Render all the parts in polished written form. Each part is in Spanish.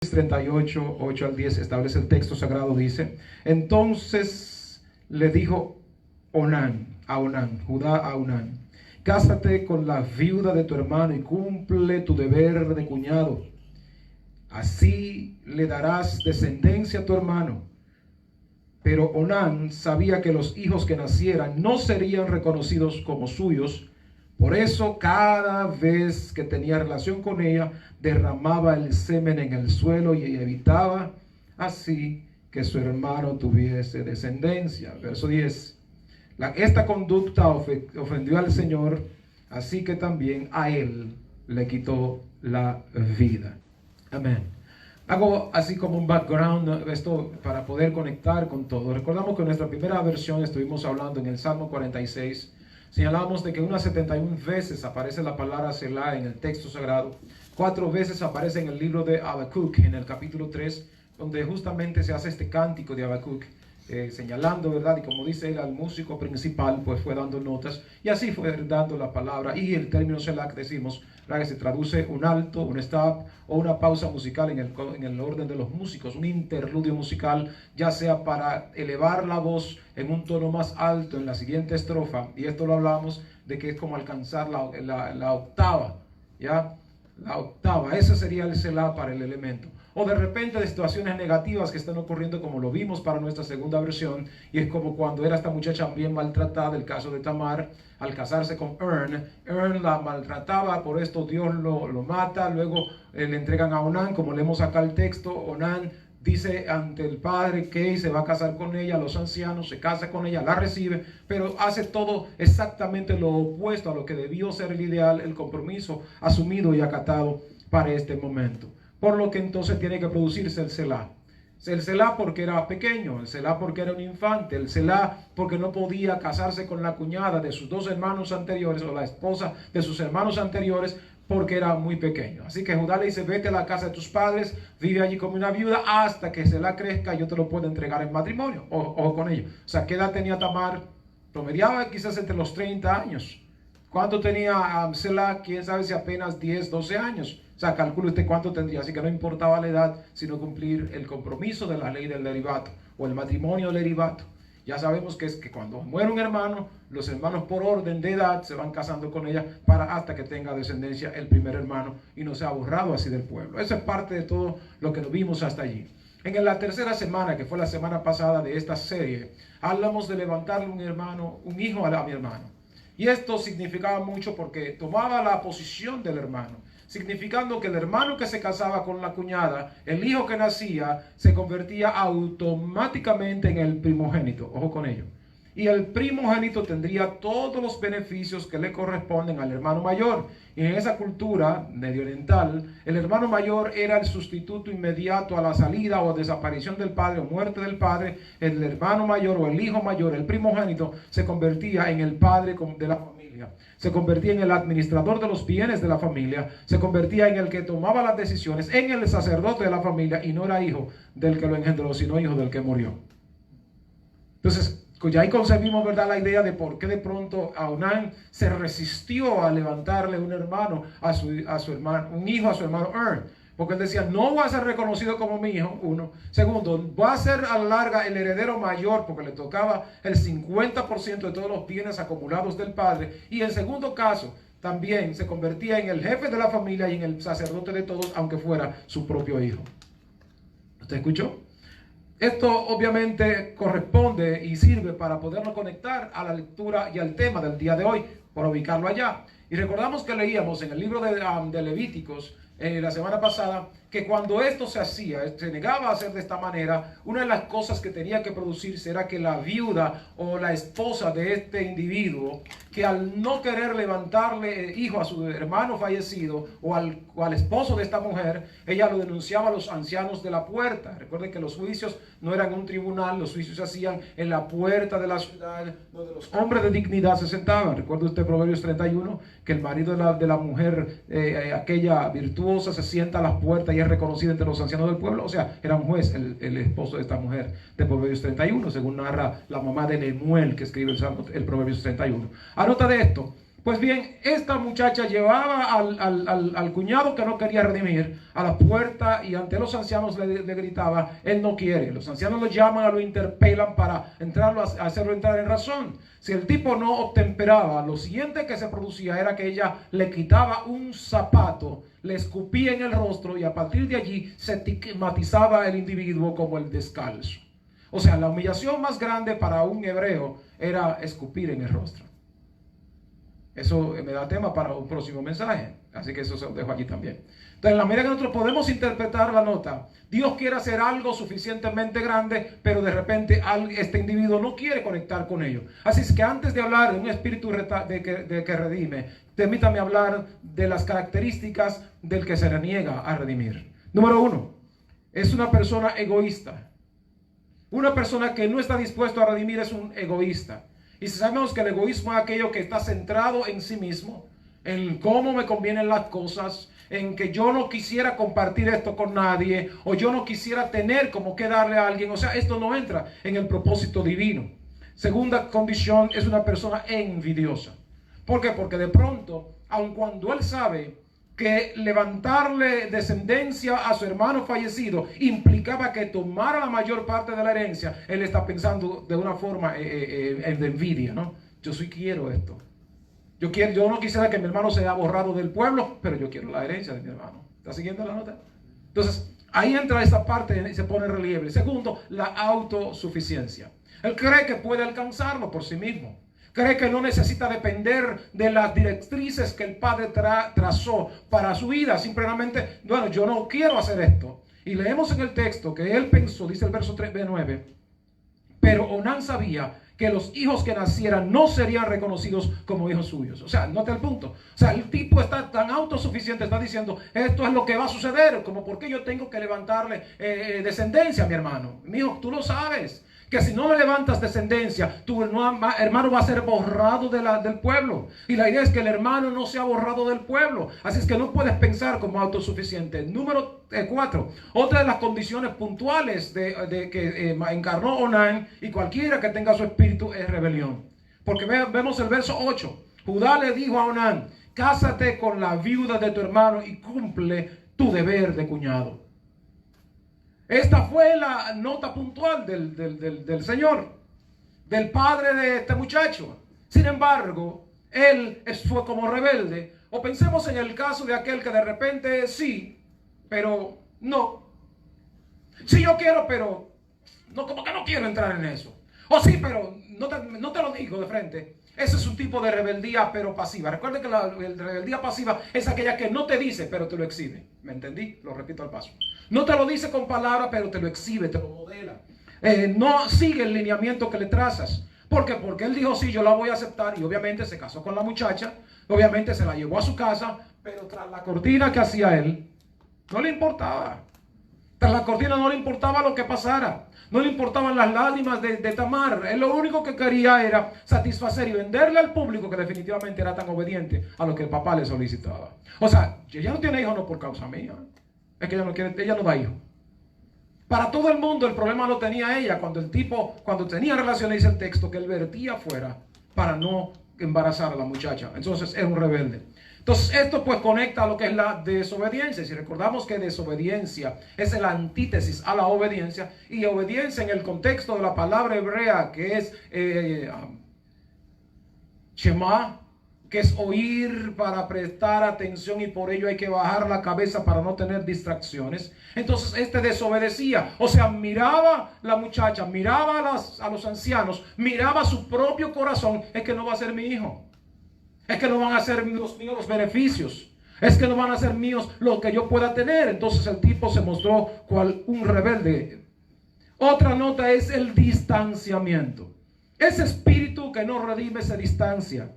38, 8 al 10 establece el texto sagrado, dice: entonces le dijo Judá a Onán: cásate con la viuda de tu hermano y cumple tu deber de cuñado, así le darás descendencia a tu hermano. Pero Onán sabía que los hijos que nacieran no serían reconocidos como suyos. Por eso cada vez que tenía relación con ella, derramaba el semen en el suelo y evitaba así que su hermano tuviese descendencia. Verso 10. Esta conducta ofendió al Señor, así que también a él le quitó la vida. Amén. Hago así como un background, esto para poder conectar con todo. Recordamos que en nuestra primera versión estuvimos hablando en el Salmo 46. Señalamos de que unas 71 veces aparece la palabra Selah en el texto sagrado. 4 veces aparece en el libro de Habacuc, en el capítulo 3, donde justamente se hace este cántico de Habacuc, señalando, ¿verdad? Y como dice él, al músico principal, pues fue dando notas, y así fue dando la palabra. Y el término Selah que decimos, ¿verdad?, que se traduce un alto, un stop o una pausa musical en el orden de los músicos, un interludio musical, ya sea para elevar la voz en un tono más alto en la siguiente estrofa, y esto lo hablamos de que es como alcanzar la octava, ¿ya? La octava, ese sería el Selah para el elemento. O de repente de situaciones negativas que están ocurriendo, como lo vimos para nuestra segunda versión, y es como cuando era esta muchacha bien maltratada, el caso de Tamar, al casarse con Ern la maltrataba, por esto Dios lo mata, luego le entregan a Onán, como leemos acá el texto. Onán dice ante el padre que se va a casar con ella, los ancianos, se casa con ella, la recibe, pero hace todo exactamente lo opuesto a lo que debió ser el ideal, el compromiso asumido y acatado para este momento. Por lo que entonces tiene que producirse el Selah. El Selah porque era pequeño, el Selah porque era un infante, el Selah porque no podía casarse con la cuñada de sus 2 hermanos anteriores o la esposa de sus hermanos anteriores, porque era muy pequeño. Así que Judá le dice: vete a la casa de tus padres, vive allí como una viuda hasta que Selah crezca, yo te lo puedo entregar en matrimonio. Ojo con ello. O sea, ¿qué edad tenía Tamar? Promediaba quizás entre los 30 años. ¿Cuánto tenía Selah? Quién sabe si apenas 10, 12 años. O sea, calcule usted cuánto tendría. Así que no importaba la edad, sino cumplir el compromiso de la ley del derivato o el matrimonio del derivato. Ya sabemos que es que cuando muere un hermano, los hermanos por orden de edad se van casando con ella hasta que tenga descendencia el primer hermano y no sea borrado así del pueblo. Eso es parte de todo lo que vimos hasta allí. En la tercera semana, que fue la semana pasada de esta serie, hablamos de levantarle un hijo a mi hermano. Y esto significaba mucho porque tomaba la posición del hermano, significando que el hermano que se casaba con la cuñada, el hijo que nacía, se convertía automáticamente en el primogénito. Ojo con ello. Y el primogénito tendría todos los beneficios que le corresponden al hermano mayor. Y en esa cultura medio oriental, el hermano mayor era el sustituto inmediato a la salida o desaparición del padre o muerte del padre. El hermano mayor o el hijo mayor, el primogénito, se convertía en el padre de la familia. Se convertía en el administrador de los bienes de la familia. Se convertía en el que tomaba las decisiones, en el sacerdote de la familia, y no era hijo del que lo engendró, sino hijo del que murió. Entonces, ya ahí concebimos, ¿verdad?, la idea de por qué de pronto Onán se resistió a levantarle un hermano a su hermano, un hijo a su hermano Ern. Porque él decía: no va a ser reconocido como mi hijo, uno. Segundo, va a ser a la larga el heredero mayor, porque le tocaba el 50% de todos los bienes acumulados del padre. Y en segundo caso, también se convertía en el jefe de la familia y en el sacerdote de todos, aunque fuera su propio hijo. ¿Usted escuchó? Esto obviamente corresponde y sirve para podernos conectar a la lectura y al tema del día de hoy, para ubicarlo allá. Y recordamos que leíamos en el libro de Levíticos la semana pasada que cuando esto se hacía, se negaba a hacer de esta manera, una de las cosas que tenía que producirse era que la viuda o la esposa de este individuo, que al no querer levantarle hijo a su hermano fallecido o al esposo de esta mujer, ella lo denunciaba a los ancianos de la puerta. Recuerden que los juicios no eran un tribunal, los juicios se hacían en la puerta de la ciudad, donde los hombres de dignidad se sentaban. Recuerda usted Proverbios 31, que el marido de la mujer, aquella virtuosa, se sienta a las puertas y es reconocido entre los ancianos del pueblo. O sea, era un juez el esposo de esta mujer de Proverbios 31, según narra la mamá de Lemuel, que escribe el Proverbios 31. A nota de esto, Pues bien, esta muchacha llevaba al cuñado que no quería redimir a la puerta y ante los ancianos le gritaba, él no quiere. Los ancianos lo llaman, lo interpelan para hacerlo entrar en razón. Si el tipo no obtemperaba, lo siguiente que se producía era que ella le quitaba un zapato, le escupía en el rostro y a partir de allí se estigmatizaba el individuo como el descalzo. O sea, la humillación más grande para un hebreo era escupir en el rostro. Eso me da tema para un próximo mensaje, así que eso se lo dejo aquí también. Entonces, en la medida que nosotros podemos interpretar la nota, Dios quiere hacer algo suficientemente grande, pero de repente este individuo no quiere conectar con ello. Así es que antes de hablar de un espíritu de que redime, permítame hablar de las características del que se reniega a redimir. Número 1, es una persona egoísta. Una persona que no está dispuesto a redimir es un egoísta. Y sabemos que el egoísmo es aquello que está centrado en sí mismo, en cómo me convienen las cosas, en que yo no quisiera compartir esto con nadie, o yo no quisiera tener como que darle a alguien. O sea, esto no entra en el propósito divino. Segunda condición, es una persona envidiosa. ¿Por qué? Porque de pronto, aun cuando él sabe que levantarle descendencia a su hermano fallecido implicaba que tomara la mayor parte de la herencia, él está pensando de una forma de envidia, ¿no? Yo sí quiero esto. Yo no quisiera que mi hermano sea borrado del pueblo, pero yo quiero la herencia de mi hermano. ¿Está siguiendo la nota? Entonces, ahí entra esta parte y se pone en relieve. Segundo, la autosuficiencia. Él cree que puede alcanzarlo por sí mismo. Cree que no necesita depender de las directrices que el Padre trazó para su vida. Simplemente, bueno, yo no quiero hacer esto. Y leemos en el texto que él pensó, dice el verso 9, pero Onán sabía que los hijos que nacieran no serían reconocidos como hijos suyos. O sea, nota el punto. O sea, el tipo está tan autosuficiente, está diciendo, esto es lo que va a suceder, como por qué yo tengo que levantarle descendencia a mi hermano. Mi hijo, tú lo sabes, que si no le levantas descendencia, tu hermano va a ser borrado del pueblo. Y la idea es que el hermano no sea borrado del pueblo. Así es que no puedes pensar como autosuficiente. Número 4. Otra de las condiciones puntuales que encarnó Onán y cualquiera que tenga su espíritu es rebelión. Porque vemos el verso 8. Judá le dijo a Onán, cásate con la viuda de tu hermano y cumple tu deber de cuñado. Esta fue la nota puntual del Señor, del padre de este muchacho. Sin embargo, él fue como rebelde. O pensemos en el caso de aquel que de repente sí, pero no. Sí, yo quiero, pero no, como que no quiero entrar en eso. O sí, pero no te lo digo de frente. Ese es un tipo de rebeldía, pero pasiva. Recuerden que la rebeldía pasiva es aquella que no te dice, pero te lo exhibe. ¿Me entendí? Lo repito al paso. No te lo dice con palabras, pero te lo exhibe, te lo modela. No sigue el lineamiento que le trazas. ¿Por qué? Porque él dijo, sí, yo la voy a aceptar. Y obviamente se casó con la muchacha. Obviamente se la llevó a su casa. Pero tras la cortina que hacía él, no le importaba. Tras la cortina no le importaba lo que pasara. No le importaban las lágrimas de Tamar. Él lo único que quería era satisfacer y venderle al público que definitivamente era tan obediente a lo que el papá le solicitaba. O sea, ella no tiene hijos no por causa mía. Es que ella no da hijos. Para todo el mundo el problema lo tenía ella cuando tenía relaciones, dice el texto, que él vertía afuera para no embarazar a la muchacha. Entonces era un rebelde. Entonces esto pues conecta a lo que es la desobediencia. Si recordamos que desobediencia es la antítesis a la obediencia, y obediencia en el contexto de la palabra hebrea que es Shema, que es oír para prestar atención, y por ello hay que bajar la cabeza para no tener distracciones. Entonces desobedecía, o sea, miraba la muchacha, miraba a los ancianos, miraba su propio corazón. Es que no va a ser mi hijo. Es que no van a ser los míos los beneficios. Es que no van a ser míos lo que yo pueda tener. Entonces el tipo se mostró cual un rebelde. Otra nota es el distanciamiento. Ese espíritu que no redime se distancia.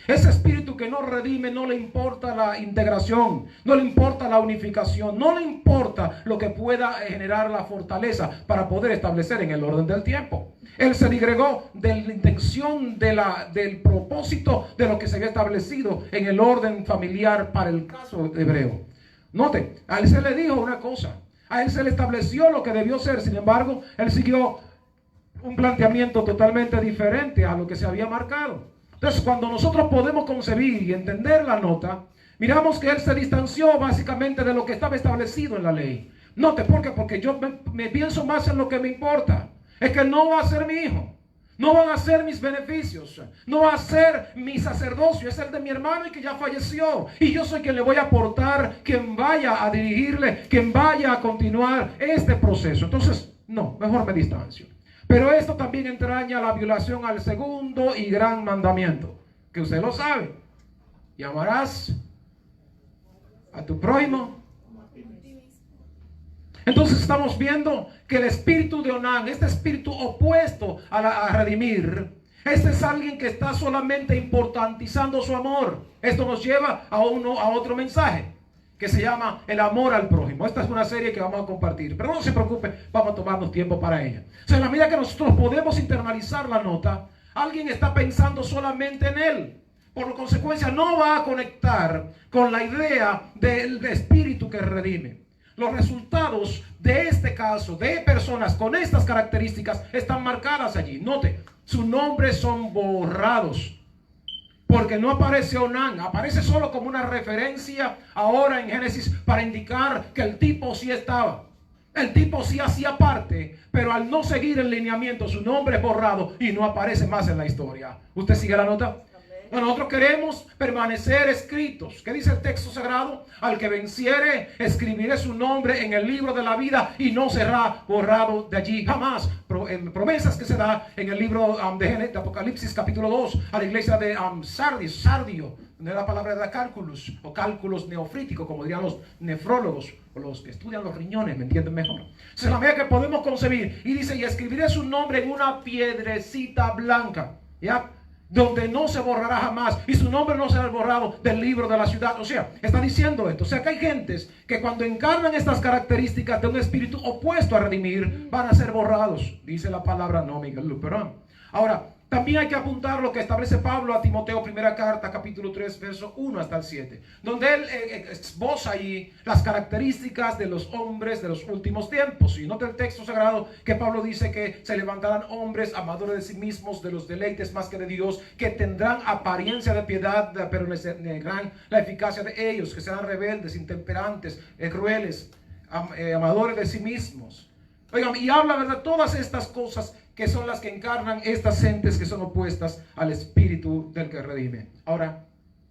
Ese espíritu que no redime no le importa la integración, no le importa la unificación, no le importa lo que pueda generar la fortaleza para poder establecer en el orden del tiempo. Él se disgregó de la intención del propósito de lo que se había establecido en el orden familiar para el caso hebreo. Note, a él se le dijo una cosa, a él se le estableció lo que debió ser. Sin embargo, él siguió un planteamiento totalmente diferente a lo que se había marcado. Entonces, cuando nosotros podemos concebir y entender la nota, miramos que él se distanció básicamente de lo que estaba establecido en la ley. Note, ¿por qué? Porque yo me pienso más en lo que me importa. Es que no va a ser mi hijo. No van a ser mis beneficios. No va a ser mi sacerdocio. Es el de mi hermano y que ya falleció. Y yo soy quien le voy a aportar, quien vaya a dirigirle, quien vaya a continuar este proceso. Entonces, no, mejor me distancio. Pero esto también entraña la violación al segundo y gran mandamiento, que usted lo sabe. Y amarás a tu prójimo. Entonces estamos viendo que el espíritu de Onán, este espíritu opuesto a redimir, este es alguien que está solamente importantizando su amor. Esto nos lleva a otro mensaje que se llama el amor al prójimo. Esta es una serie que vamos a compartir, pero no se preocupe, vamos a tomarnos tiempo para ella. O sea, en la medida que nosotros podemos internalizar la nota, alguien está pensando solamente en él. Por consecuencia, no va a conectar con la idea del espíritu que redime. Los resultados de este caso, de personas con estas características, están marcadas allí. Note, sus nombres son borrados. Porque no aparece Onán, aparece solo como una referencia ahora en Génesis para indicar que el tipo sí estaba. El tipo sí hacía parte, pero al no seguir el lineamiento, su nombre es borrado y no aparece más en la historia. ¿Usted sigue la nota? Bueno, nosotros queremos permanecer escritos. ¿Qué dice el texto sagrado? Al que venciere, escribiré su nombre en el libro de la vida y no será borrado de allí jamás. Promesas que se da en el libro de Apocalipsis capítulo 2 a la iglesia de Sardio, de la palabra de cálculos o cálculos neofríticos, como dirían los nefrólogos o los que estudian los riñones, ¿me entienden mejor? Esa es la medida que podemos concebir. Y dice, y escribiré su nombre en una piedrecita blanca, ¿ya? Donde no se borrará jamás, y su nombre no será borrado del libro de la ciudad. O sea, está diciendo esto. O sea, que hay gentes que cuando encarnan estas características de un espíritu opuesto a redimir, van a ser borrados. Dice la palabra, no Miguel Luperón. Ahora, también hay que apuntar lo que establece Pablo a Timoteo, primera carta, capítulo 3, verso 1 hasta el 7, donde él esboza ahí las características de los hombres de los últimos tiempos. Y nota el texto sagrado que Pablo dice que se levantarán hombres amadores de sí mismos, de los deleites más que de Dios, que tendrán apariencia de piedad, pero negarán la eficacia de ellos, que serán rebeldes, intemperantes, crueles, amadores de sí mismos. Oigan, y habla, ¿verdad?, todas estas cosas que son las que encarnan estas gentes que son opuestas al espíritu del que redime. Ahora,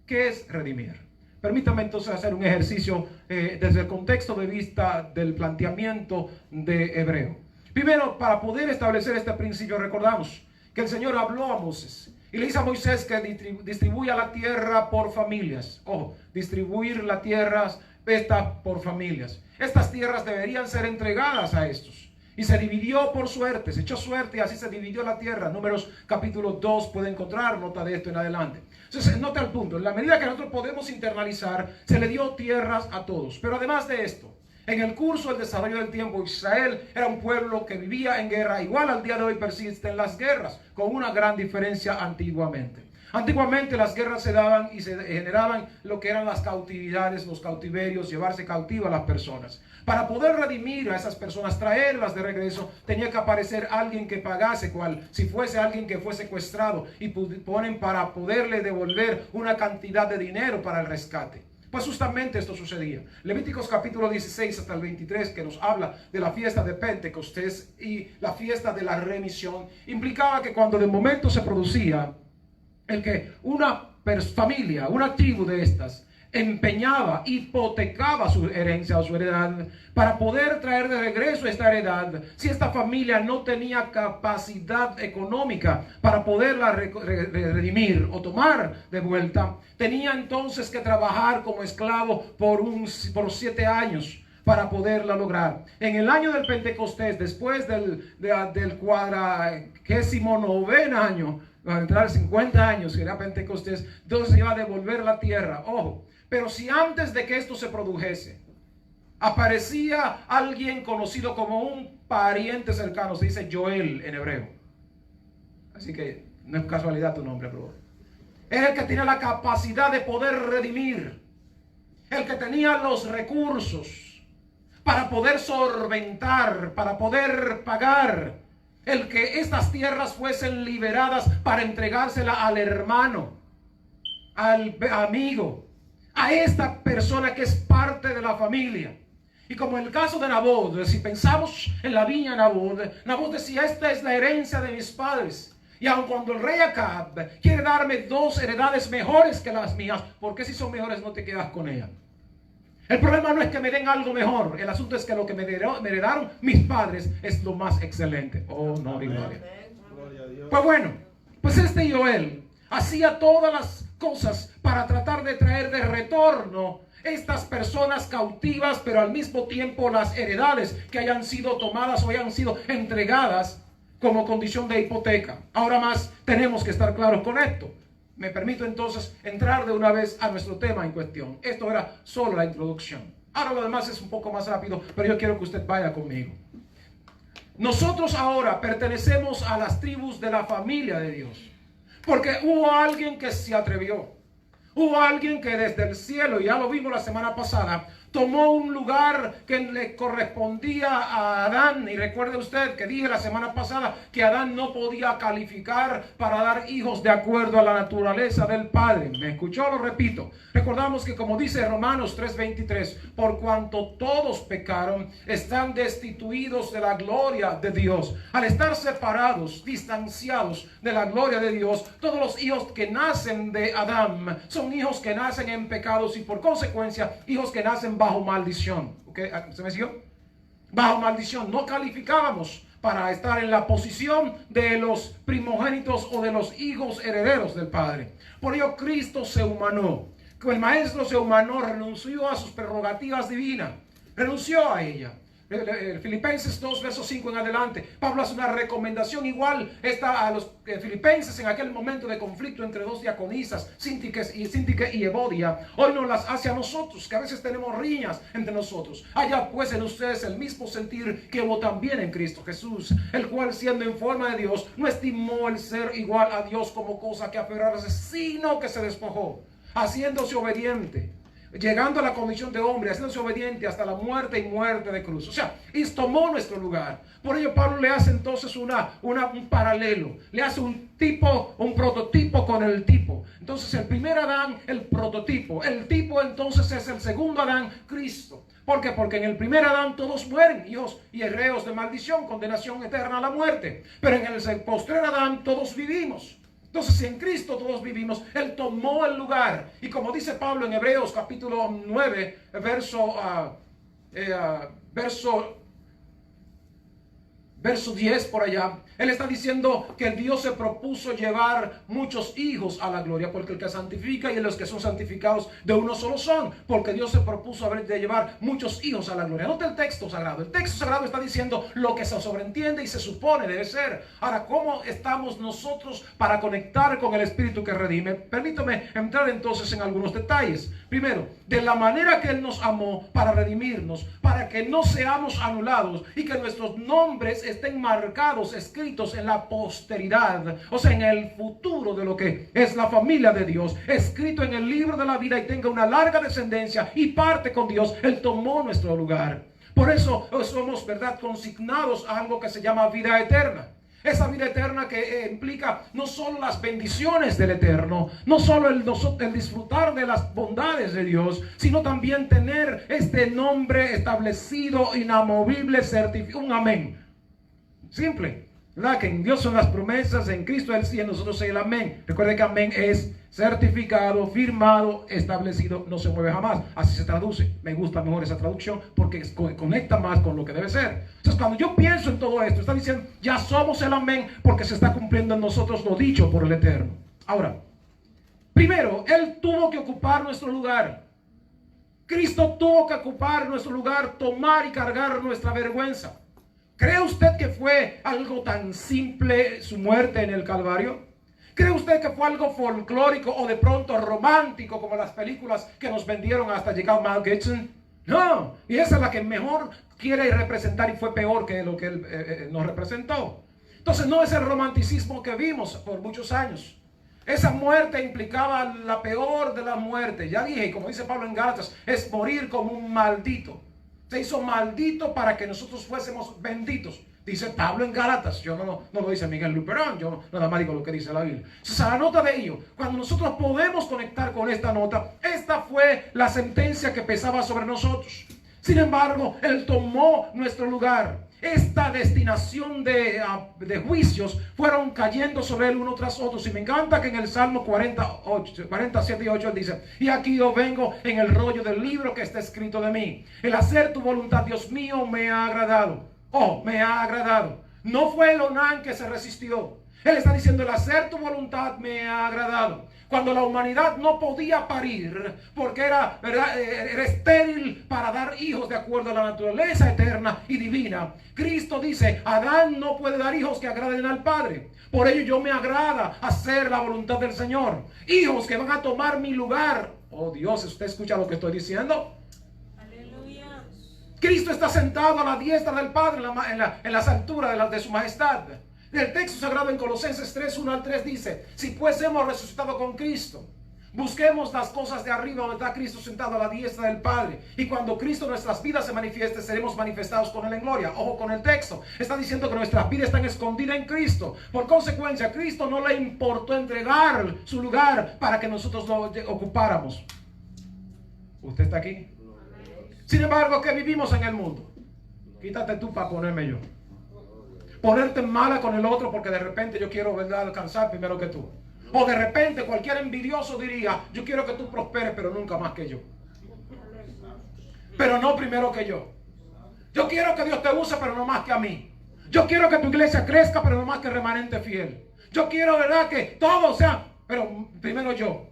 ¿qué es redimir? Permítame entonces hacer un ejercicio desde el contexto de vista del planteamiento de Hebreo. Primero, para poder establecer este principio, recordamos que el Señor habló a Moisés y le dice a Moisés que distribuya la tierra por familias. Ojo, distribuir la tierra esta por familias. Estas tierras deberían ser entregadas a estos. Y se dividió por suerte, se echó suerte y así se dividió la tierra. Números capítulo 2 puede encontrar nota de esto en adelante. Entonces, nota el punto. En la medida que nosotros podemos internalizar, se le dio tierras a todos. Pero además de esto, en el curso del desarrollo del tiempo, Israel era un pueblo que vivía en guerra. Igual al día de hoy persisten las guerras, con una gran diferencia antiguamente. Antiguamente las guerras se daban y se generaban lo que eran las cautividades, los cautiverios, llevarse cautivo a las personas. Para poder redimir a esas personas, traerlas de regreso, tenía que aparecer alguien que pagase, cual si fuese alguien que fue secuestrado, y ponen para poderle devolver una cantidad de dinero para el rescate. Pues justamente esto sucedía. Levíticos capítulo 16 hasta el 23, que nos habla de la fiesta de Pentecostés y la fiesta de la remisión, implicaba que cuando de momento se producía el que una familia, una tribu de estas, empeñaba, hipotecaba su herencia o su heredad para poder traer de regreso esta heredad. Si esta familia no tenía capacidad económica para poderla redimir o tomar de vuelta, tenía entonces que trabajar como esclavo por 7 años para poderla lograr. En el año del Pentecostés, después del 49º año, va a entrar 50 años, que era Pentecostés, entonces se iba a devolver la tierra. Ojo, pero si antes de que esto se produjese, aparecía alguien conocido como un pariente cercano, se dice Joel en hebreo. Así que no es casualidad tu nombre, bro. Es el que tiene la capacidad de poder redimir, el que tenía los recursos para poder solventar, para poder pagar el que estas tierras fuesen liberadas para entregársela al hermano, al amigo, a esta persona que es parte de la familia. Y como en el caso de Nabot, si pensamos en la viña de Nabot decía: esta es la herencia de mis padres. Y aun cuando el rey Acab quiere darme 2 heredades mejores que las mías, ¿por qué si son mejores no te quedas con ellas? El problema no es que me den algo mejor, el asunto es que lo que me heredaron mis padres es lo más excelente. Oh, no, gloria. Pues bueno, pues este Joel hacía todas las cosas para tratar de traer de retorno estas personas cautivas, pero al mismo tiempo las heredades que hayan sido tomadas o hayan sido entregadas como condición de hipoteca. Ahora más tenemos que estar claros con esto. Me permito entonces entrar de una vez a nuestro tema en cuestión. Esto era solo la introducción. Ahora lo demás es un poco más rápido, pero yo quiero que usted vaya conmigo. Nosotros ahora pertenecemos a las tribus de la familia de Dios, porque hubo alguien que se atrevió. Hubo alguien que desde el cielo, y ya lo vimos la semana pasada, tomó un lugar que le correspondía a Adán. Y recuerde usted que dije la semana pasada que Adán no podía calificar para dar hijos de acuerdo a la naturaleza del Padre. ¿Me escuchó? Lo repito. Recordamos que, como dice Romanos 3:23, por cuanto todos pecaron, están destituidos de la gloria de Dios. Al estar separados, distanciados de la gloria de Dios, todos los hijos que nacen de Adán son hijos que nacen en pecados y por consecuencia hijos que nacen bajo maldición. ¿Okay? ¿Se me siguió? Bajo maldición. No calificábamos para estar en la posición de los primogénitos o de los hijos herederos del Padre. Por ello Cristo se humanó. El Maestro se humanó, renunció a sus prerrogativas divinas, renunció a ella. Filipenses 2, verso 5 en adelante, Pablo hace una recomendación igual a los filipenses en aquel momento de conflicto entre 2 diaconisas, Síntique y Evodia. Hoy nos las hace a nosotros, que a veces tenemos riñas entre nosotros. Haya pues en ustedes el mismo sentir que hubo también en Cristo Jesús, el cual, siendo en forma de Dios, no estimó el ser igual a Dios como cosa que aferrarse, sino que se despojó, haciéndose obediente, llegando a la condición de hombre, haciéndose obediente hasta la muerte y muerte de cruz. O sea, y tomó nuestro lugar. Por ello Pablo le hace entonces un paralelo, le hace un prototipo con el tipo. Entonces el primer Adán, el prototipo. El tipo entonces es el segundo Adán, Cristo. ¿Por qué? Porque en el primer Adán todos mueren, hijos y reos de maldición, condenación eterna a la muerte. Pero en el postrer Adán todos vivimos. Entonces, si en Cristo todos vivimos, Él tomó el lugar. Y como dice Pablo en Hebreos capítulo 9, verso 10 por allá, Él está diciendo que Dios se propuso llevar muchos hijos a la gloria, porque el que santifica y los que son santificados de uno solo son, porque Dios se propuso de llevar muchos hijos a la gloria. Nota el texto sagrado. El texto sagrado está diciendo lo que se sobreentiende y se supone debe ser. Ahora, ¿cómo estamos nosotros para conectar con el Espíritu que redime? Permítame entrar entonces en algunos detalles. Primero, de la manera que Él nos amó para redimirnos, para que no seamos anulados y que nuestros nombres estén marcados, escritos en la posteridad, o sea, en el futuro de lo que es la familia de Dios, escrito en el libro de la vida y tenga una larga descendencia y parte con Dios. Él tomó nuestro lugar. Por eso somos, ¿verdad?, consignados a algo que se llama vida eterna. Esa vida eterna que implica no solo las bendiciones del Eterno, no solo el disfrutar de las bondades de Dios, sino también tener este nombre establecido, inamovible, certificado, un amén. Simple, ¿verdad? Que en Dios son las promesas, en Cristo el sí, en nosotros el amén. Recuerde que amén es certificado, firmado, establecido, no se mueve jamás. Así se traduce. Me gusta mejor esa traducción porque conecta más con lo que debe ser. Entonces, cuando yo pienso en todo esto, está diciendo, ya somos el amén porque se está cumpliendo en nosotros lo dicho por el Eterno. Ahora, primero, Él tuvo que ocupar nuestro lugar. Cristo tuvo que ocupar nuestro lugar, tomar y cargar nuestra vergüenza. ¿Cree usted que fue algo tan simple su muerte en el Calvario? ¿Cree usted que fue algo folclórico o de pronto romántico como las películas que nos vendieron hasta llegar Mel Gibson? No, y esa es la que mejor quiere representar y fue peor que lo que él nos representó. Entonces no es el romanticismo que vimos por muchos años. Esa muerte implicaba la peor de las muertes. Ya dije, como dice Pablo en Gálatas, es morir como un maldito. O se hizo maldito para que nosotros fuésemos benditos. Dice Pablo en Gálatas. Yo no lo dice Miguel Luperón, yo nada más digo lo que dice la Biblia. Esa es la nota de ello. Cuando nosotros podemos conectar con esta nota, esta fue la sentencia que pesaba sobre nosotros. Sin embargo, Él tomó nuestro lugar. Esta destinación de juicios fueron cayendo sobre Él uno tras otro. Y me encanta que en el Salmo 47 y 8 Él dice: y aquí yo vengo en el rollo del libro que está escrito de mí. El hacer tu voluntad, Dios mío, me ha agradado. Oh, me ha agradado. No fue el Onán que se resistió. Él está diciendo: el hacer tu voluntad me ha agradado. Cuando la humanidad no podía parir porque era estéril para dar hijos de acuerdo a la naturaleza eterna y divina, Cristo dice: Adán no puede dar hijos que agraden al Padre. Por ello yo me agrada hacer la voluntad del Señor. Hijos que van a tomar mi lugar. Oh Dios, ¿usted escucha lo que estoy diciendo? Aleluya. Cristo está sentado a la diestra del Padre en las alturas de su majestad. El texto sagrado en Colosenses 3, 1 al 3 dice: si pues hemos resucitado con Cristo, busquemos las cosas de arriba donde está Cristo sentado a la diestra del Padre. Y cuando Cristo en nuestras vidas se manifieste, seremos manifestados con Él en gloria. Ojo con el texto. Está diciendo que nuestras vidas están escondidas en Cristo. Por consecuencia, a Cristo no le importó entregar su lugar para que nosotros lo ocupáramos. ¿Usted está aquí? Sin embargo, ¿qué vivimos en el mundo? Quítate tú para ponerme yo. Ponerte mala con el otro porque de repente yo quiero, ¿verdad?, alcanzar primero que tú. O de repente cualquier envidioso diría: yo quiero que tú prosperes, pero nunca más que yo. Pero no primero que yo. Yo quiero que Dios te use, pero no más que a mí. Yo quiero que tu iglesia crezca, pero no más que el remanente fiel. Yo quiero, ¿verdad?, que todo sea, pero primero yo.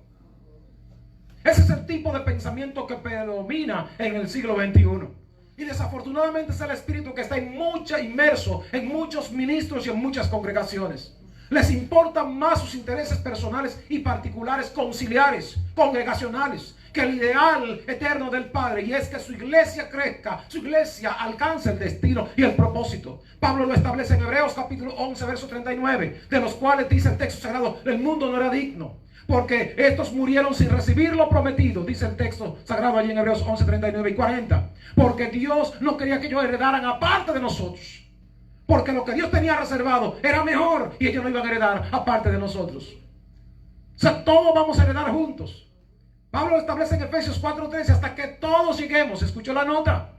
Ese es el tipo de pensamiento que predomina en el siglo XXI. Y desafortunadamente es el espíritu que está inmerso en muchos ministros y en muchas congregaciones. Les importan más sus intereses personales y particulares, conciliares, congregacionales, que el ideal eterno del Padre, y es que su iglesia crezca, su iglesia alcance el destino y el propósito. Pablo lo establece en Hebreos capítulo 11, verso 39, de los cuales dice el texto sagrado: el mundo no era digno, porque estos murieron sin recibir lo prometido. Dice el texto sagrado allí en Hebreos 11, 39 y 40. Porque Dios no quería que ellos heredaran aparte de nosotros. Porque lo que Dios tenía reservado era mejor y ellos no iban a heredar aparte de nosotros. O sea, todos vamos a heredar juntos. Pablo establece en Efesios 4:13: hasta que todos lleguemos. ¿Escuchó la nota?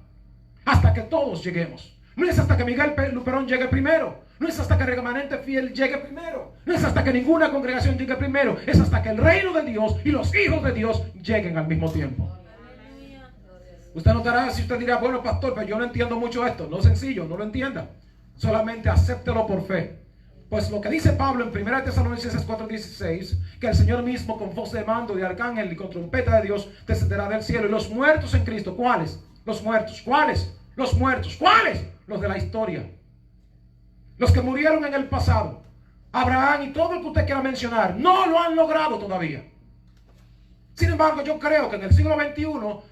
Hasta que todos lleguemos. No es hasta que Miguel Luperón llegue primero. No es hasta que el remanente fiel llegue primero. No es hasta que ninguna congregación llegue primero. Es hasta que el reino de Dios y los hijos de Dios lleguen al mismo tiempo. Usted notará, si usted dirá: bueno, pastor, pero yo no entiendo mucho esto. No es sencillo, no lo entienda. Solamente acéptelo por fe. Pues lo que dice Pablo en 1 Tesalonicenses 4:16, que el Señor mismo con voz de mando de arcángel y con trompeta de Dios descenderá del cielo. Y los muertos en Cristo, ¿cuáles? Los muertos, ¿cuáles? Los muertos, ¿cuáles? Los de la historia. Los que murieron en el pasado. Abraham y todo el que usted quiera mencionar, no lo han logrado todavía. Sin embargo, yo creo que en el siglo XXI,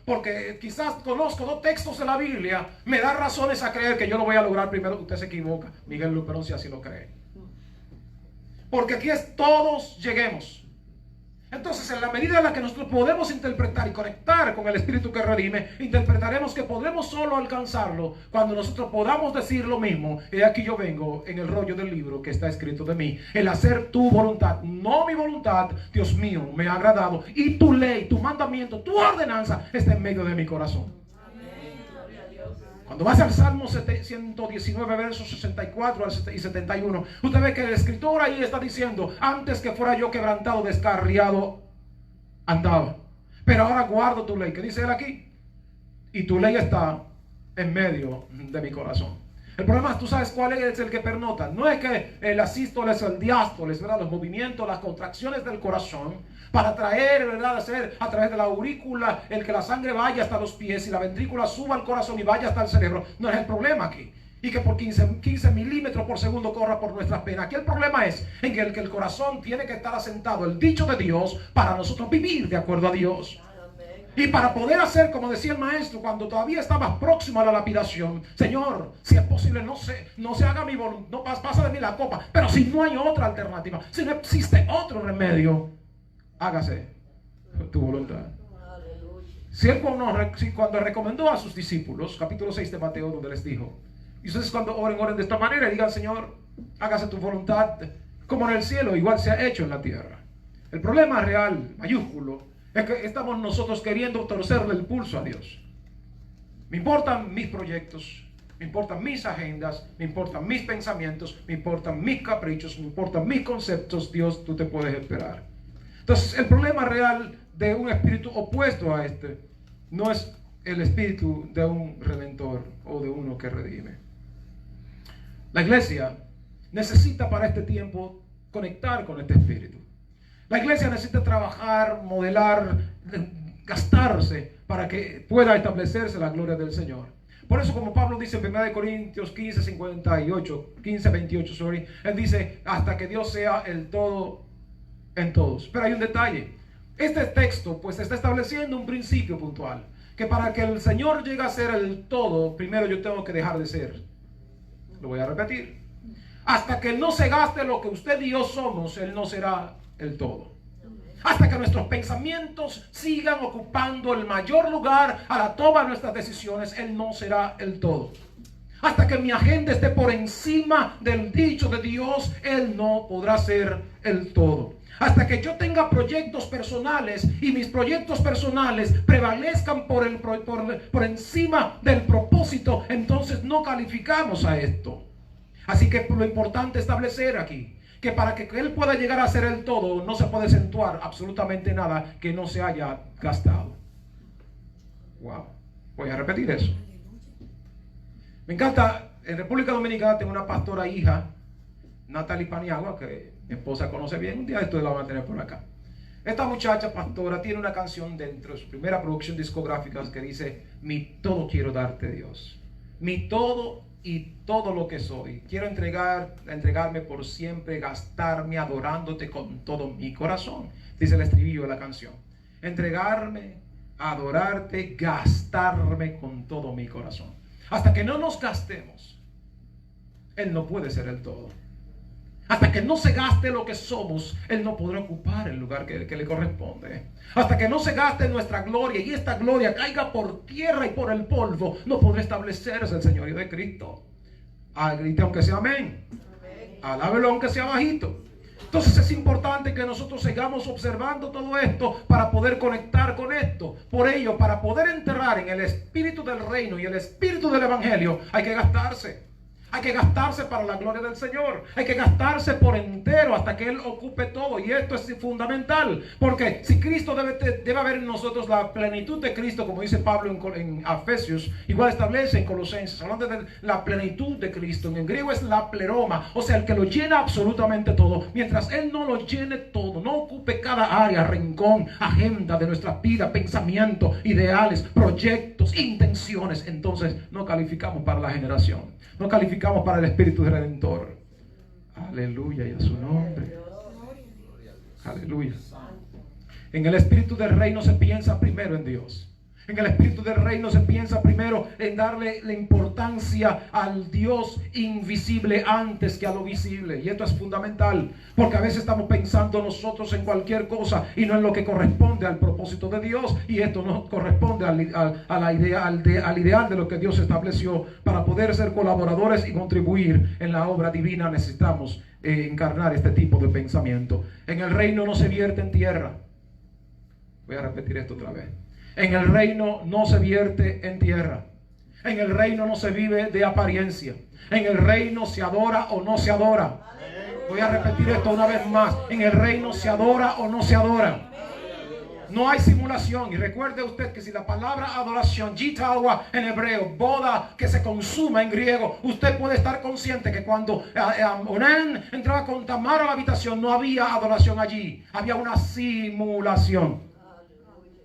porque quizás conozco 2 textos de la Biblia, me da razones a creer que yo lo voy a lograr primero. Usted se equivoca, Miguel Luperón, si así lo cree. Porque aquí es todos lleguemos. Entonces, en la medida en la que nosotros podemos interpretar y conectar con el Espíritu que redime, interpretaremos que podremos solo alcanzarlo cuando nosotros podamos decir lo mismo: he aquí yo vengo en el rollo del libro que está escrito de mí. El hacer tu voluntad, no mi voluntad, Dios mío, me ha agradado. Y tu ley, tu mandamiento, tu ordenanza está en medio de mi corazón. Cuando vas al Salmo 119, versos 64 y 71, usted ve que el escritor ahí está diciendo: antes que fuera yo quebrantado, descarriado, andaba, pero ahora guardo tu ley. ¿Qué dice él aquí? Y tu ley está en medio de mi corazón. El problema es, tú sabes cuál es el que pernota. No es que el asístoles, el diástoles, ¿verdad?, los movimientos, las contracciones del corazón, para traer, ¿verdad?, hacer a través de la aurícula el que la sangre vaya hasta los pies y la ventrícula suba al corazón y vaya hasta el cerebro. No es el problema aquí. Y que por 15 milímetros por segundo corra por nuestras penas. Aquí el problema es en que el corazón tiene que estar asentado el dicho de Dios para nosotros vivir de acuerdo a Dios. Y para poder hacer, como decía el maestro, cuando todavía estabas próximo a la lapidación: Señor, si es posible, no se haga mi voluntad, no pasa de mí la copa. Pero si no hay otra alternativa, si no existe otro remedio, hágase tu voluntad. Si él cuando recomendó a sus discípulos, capítulo 6 de Mateo, donde les dijo, y ustedes cuando oren de esta manera y digan, Señor, hágase tu voluntad como en el cielo, igual se ha hecho en la tierra. El problema real, mayúsculo, es que estamos nosotros queriendo torcerle el pulso a Dios. Me importan mis proyectos, me importan mis agendas, me importan mis pensamientos, me importan mis caprichos, me importan mis conceptos. Dios, tú te puedes esperar. Entonces, el problema real de un espíritu opuesto a este no es el espíritu de un redentor o de uno que redime. La iglesia necesita para este tiempo conectar con este espíritu. La iglesia necesita trabajar, modelar, gastarse para que pueda establecerse la gloria del Señor. Por eso, como Pablo dice en 1 Corintios 15:28, él dice, hasta que Dios sea el todo en todos. Pero hay un detalle. Este texto pues está estableciendo un principio puntual, que para que el Señor llegue a ser el todo, primero yo tengo que dejar de ser. Lo voy a repetir. Hasta que Él no se gaste lo que usted y yo somos, Él no será el todo. Hasta que nuestros pensamientos sigan ocupando el mayor lugar a la toma de nuestras decisiones, Él no será el todo. Hasta que mi agenda esté por encima del dicho de Dios, Él no podrá ser el todo. Hasta que yo tenga proyectos personales y mis proyectos personales prevalezcan por encima del propósito, entonces no calificamos a esto. Así que lo importante es establecer aquí que para que Él pueda llegar a ser el todo, no se puede acentuar absolutamente nada que no se haya gastado. Wow. Voy a repetir eso. Me encanta, en República Dominicana tengo una pastora hija, Natalie Paniagua, que mi esposa conoce bien. Un día esto la van a tener por acá. Esta muchacha pastora tiene una canción dentro de su primera producción discográfica que dice: mi todo quiero darte, Dios. Mi todo y todo lo que soy. Quiero entregarme por siempre, gastarme adorándote con todo mi corazón. Dice el estribillo de la canción. Entregarme, adorarte, gastarme con todo mi corazón. Hasta que no nos gastemos, Él no puede ser el todo. Hasta que no se gaste lo que somos, Él no podrá ocupar el lugar que le corresponde. Hasta que no se gaste nuestra gloria y esta gloria caiga por tierra y por el polvo, no podrá establecerse el señorío de Cristo. Grite aunque sea amén. Alábelo aunque sea bajito. Entonces es importante que nosotros sigamos observando todo esto para poder conectar con esto. Por ello, para poder entrar en el espíritu del reino y el espíritu del evangelio, hay que gastarse. Hay que gastarse para la gloria del Señor. Hay que gastarse por entero hasta que Él ocupe todo. Y esto es fundamental. Porque si Cristo debe haber en nosotros la plenitud de Cristo, como dice Pablo en Efesios, igual establece en Colosenses, hablando de la plenitud de Cristo. En griego es la pleroma, o sea, el que lo llena absolutamente todo. Mientras Él no lo llene todo, no ocupe cada área, rincón, agenda de nuestra vida, pensamientos, ideales, proyectos, intenciones, entonces no calificamos para la generación. No calificamos para el Espíritu Redentor. Aleluya y a su nombre. Aleluya. En el Espíritu del Reino se piensa primero en Dios. En el Espíritu del Reino se piensa primero en darle la importancia al Dios invisible antes que a lo visible. Y esto es fundamental, porque a veces estamos pensando nosotros en cualquier cosa y no en lo que corresponde al propósito de Dios. Y esto no corresponde al ideal de lo que Dios estableció. Para poder ser colaboradores y contribuir en la obra divina necesitamos encarnar este tipo de pensamiento. En el reino no se vierte en tierra. Voy a repetir esto otra vez. En el reino no se vierte en tierra. En el reino no se vive de apariencia. En el reino se adora o no se adora. Voy a repetir esto una vez más. En el reino se adora o no se adora. No hay simulación. Y recuerde usted que si la palabra adoración, gitawa en hebreo, boda que se consuma en griego, usted puede estar consciente que cuando Onán entraba con Tamar a la habitación, no había adoración allí. Había una simulación.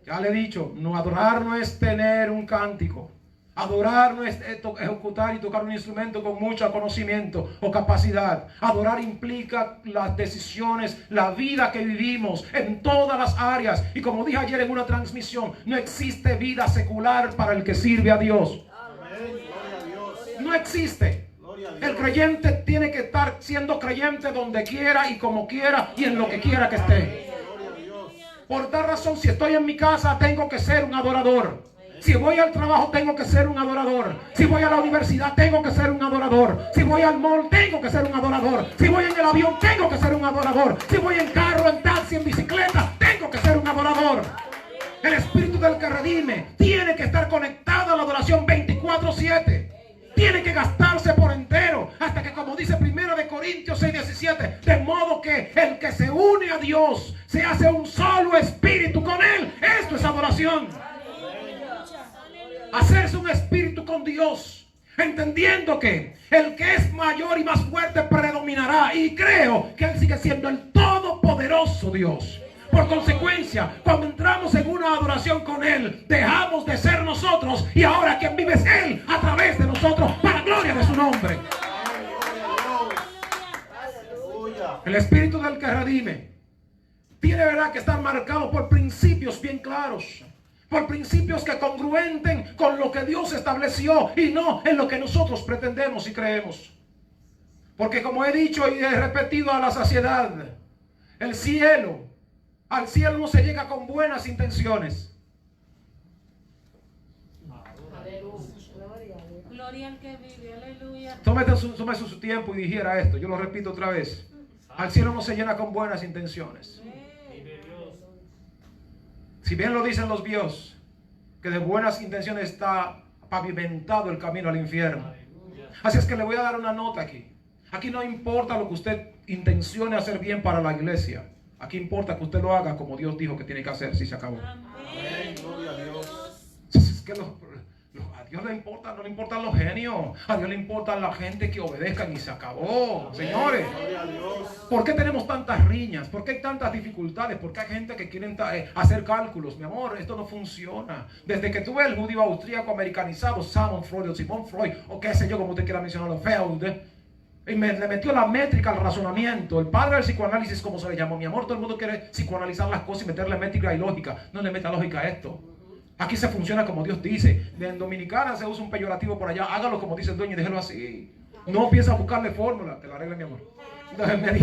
Ya le he dicho, no, adorar no es tener un cántico. Adorar no es ejecutar y tocar un instrumento con mucho conocimiento o capacidad. Adorar implica las decisiones, la vida que vivimos en todas las áreas. Y como dije ayer en una transmisión, no existe vida secular para el que sirve a Dios. No existe. El creyente tiene que estar siendo creyente donde quiera y como quiera y en lo que quiera que esté. Por tal razón, si estoy en mi casa, tengo que ser un adorador. Si voy al trabajo, tengo que ser un adorador. Si voy a la universidad, tengo que ser un adorador. Si voy al mall, tengo que ser un adorador. Si voy en el avión, tengo que ser un adorador. Si voy en carro, en taxi, en bicicleta, tengo que ser un adorador. El espíritu del que redime tiene que estar conectado a la adoración 24/7. Tiene que gastarse por entero, hasta que, como dice 1 de Corintios 6:17, de modo que el que se une a Dios se hace un solo espíritu con Él. Esto es adoración. Hacerse un espíritu con Dios, entendiendo que el que es mayor y más fuerte predominará, y creo que Él sigue siendo el todopoderoso Dios. Por consecuencia, cuando entramos en una adoración con Él, dejamos de ser nosotros, y ahora quien vive es Él a través de nosotros, para gloria de su nombre. El espíritu del que redime tiene, verdad, que estar marcado por principios bien claros, por principios que congruenten con lo que Dios estableció y no en lo que nosotros pretendemos y creemos. Porque, como he dicho y he repetido a la saciedad, al cielo no se llega con buenas intenciones. Gloria al que vive, aleluya. Tómese su tiempo y dijera esto. Yo lo repito otra vez. Al cielo no se llena con buenas intenciones. Si bien lo dicen los bios, que de buenas intenciones está pavimentado el camino al infierno. Así es que le voy a dar una nota aquí. Aquí no importa lo que usted intencione hacer bien para la iglesia. Aquí importa que usted lo haga como Dios dijo que tiene que hacer. Si se acabó. Amén. Gloria a Dios. Es que a Dios le importa, no le importan los genios. A Dios le importa la gente que obedezcan y se acabó. Señores, ¿por qué tenemos tantas riñas? ¿Por qué hay tantas dificultades? ¿Por qué hay gente que quiere hacer cálculos? Mi amor, esto no funciona. Desde que tuve el judío austríaco americanizado, Simón Freud, o qué sé yo, como usted quiera mencionarlo, Freud, y le metió la métrica al razonamiento. El padre del psicoanálisis, como se le llamó. Mi amor, todo el mundo quiere psicoanalizar las cosas y meterle métrica y lógica. No le meta lógica a esto. Aquí se funciona como Dios dice. En Dominicana se usa un peyorativo por allá. Hágalo como dice el dueño y déjelo así. No empieza a buscarle fórmula. Te la arregla, mi amor. Entonces,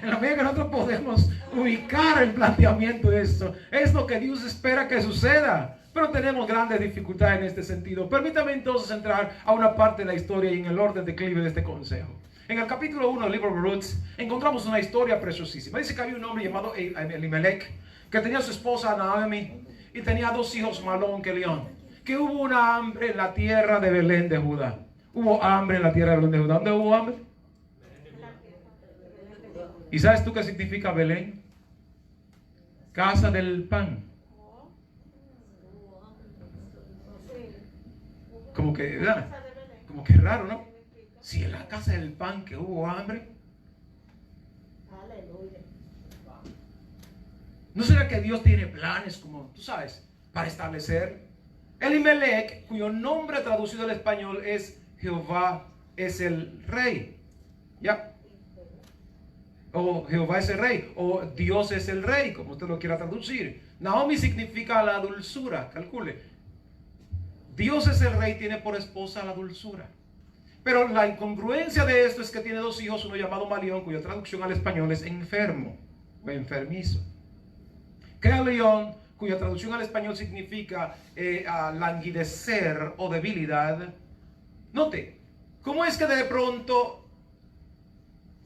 en la medida que nosotros podemos ubicar el planteamiento de esto, es lo que Dios espera que suceda. Pero tenemos grandes dificultades en este sentido. Permítame entonces entrar a una parte de la historia y en el orden declive de este consejo. En el capítulo 1 del libro de Ruth encontramos una historia preciosísima. Dice que había un hombre llamado Elimelech, que tenía a su esposa Naomi y tenía 2 hijos, Malón que León. Que hubo una hambre en la tierra de Belén de Judá. Hubo hambre en la tierra de Belén de Judá. ¿Dónde hubo hambre? ¿Y sabes tú qué significa Belén? Casa del pan. Como que, ¿verdad? Como que raro, ¿no? Si en la casa del pan que hubo hambre. ¿No será que Dios tiene planes, como tú sabes, para establecer? Elimelech, cuyo nombre traducido al español es Jehová es el rey. ¿Ya? O Jehová es el rey, o Dios es el rey, como usted lo quiera traducir. Naomi significa la dulzura, calcule. Dios es el rey, tiene por esposa la dulzura. Pero la incongruencia de esto es que tiene 2 hijos, uno llamado Malión, cuya traducción al español es enfermo o enfermizo. León, cuya traducción al español significa languidecer o debilidad. Note, ¿cómo es que de pronto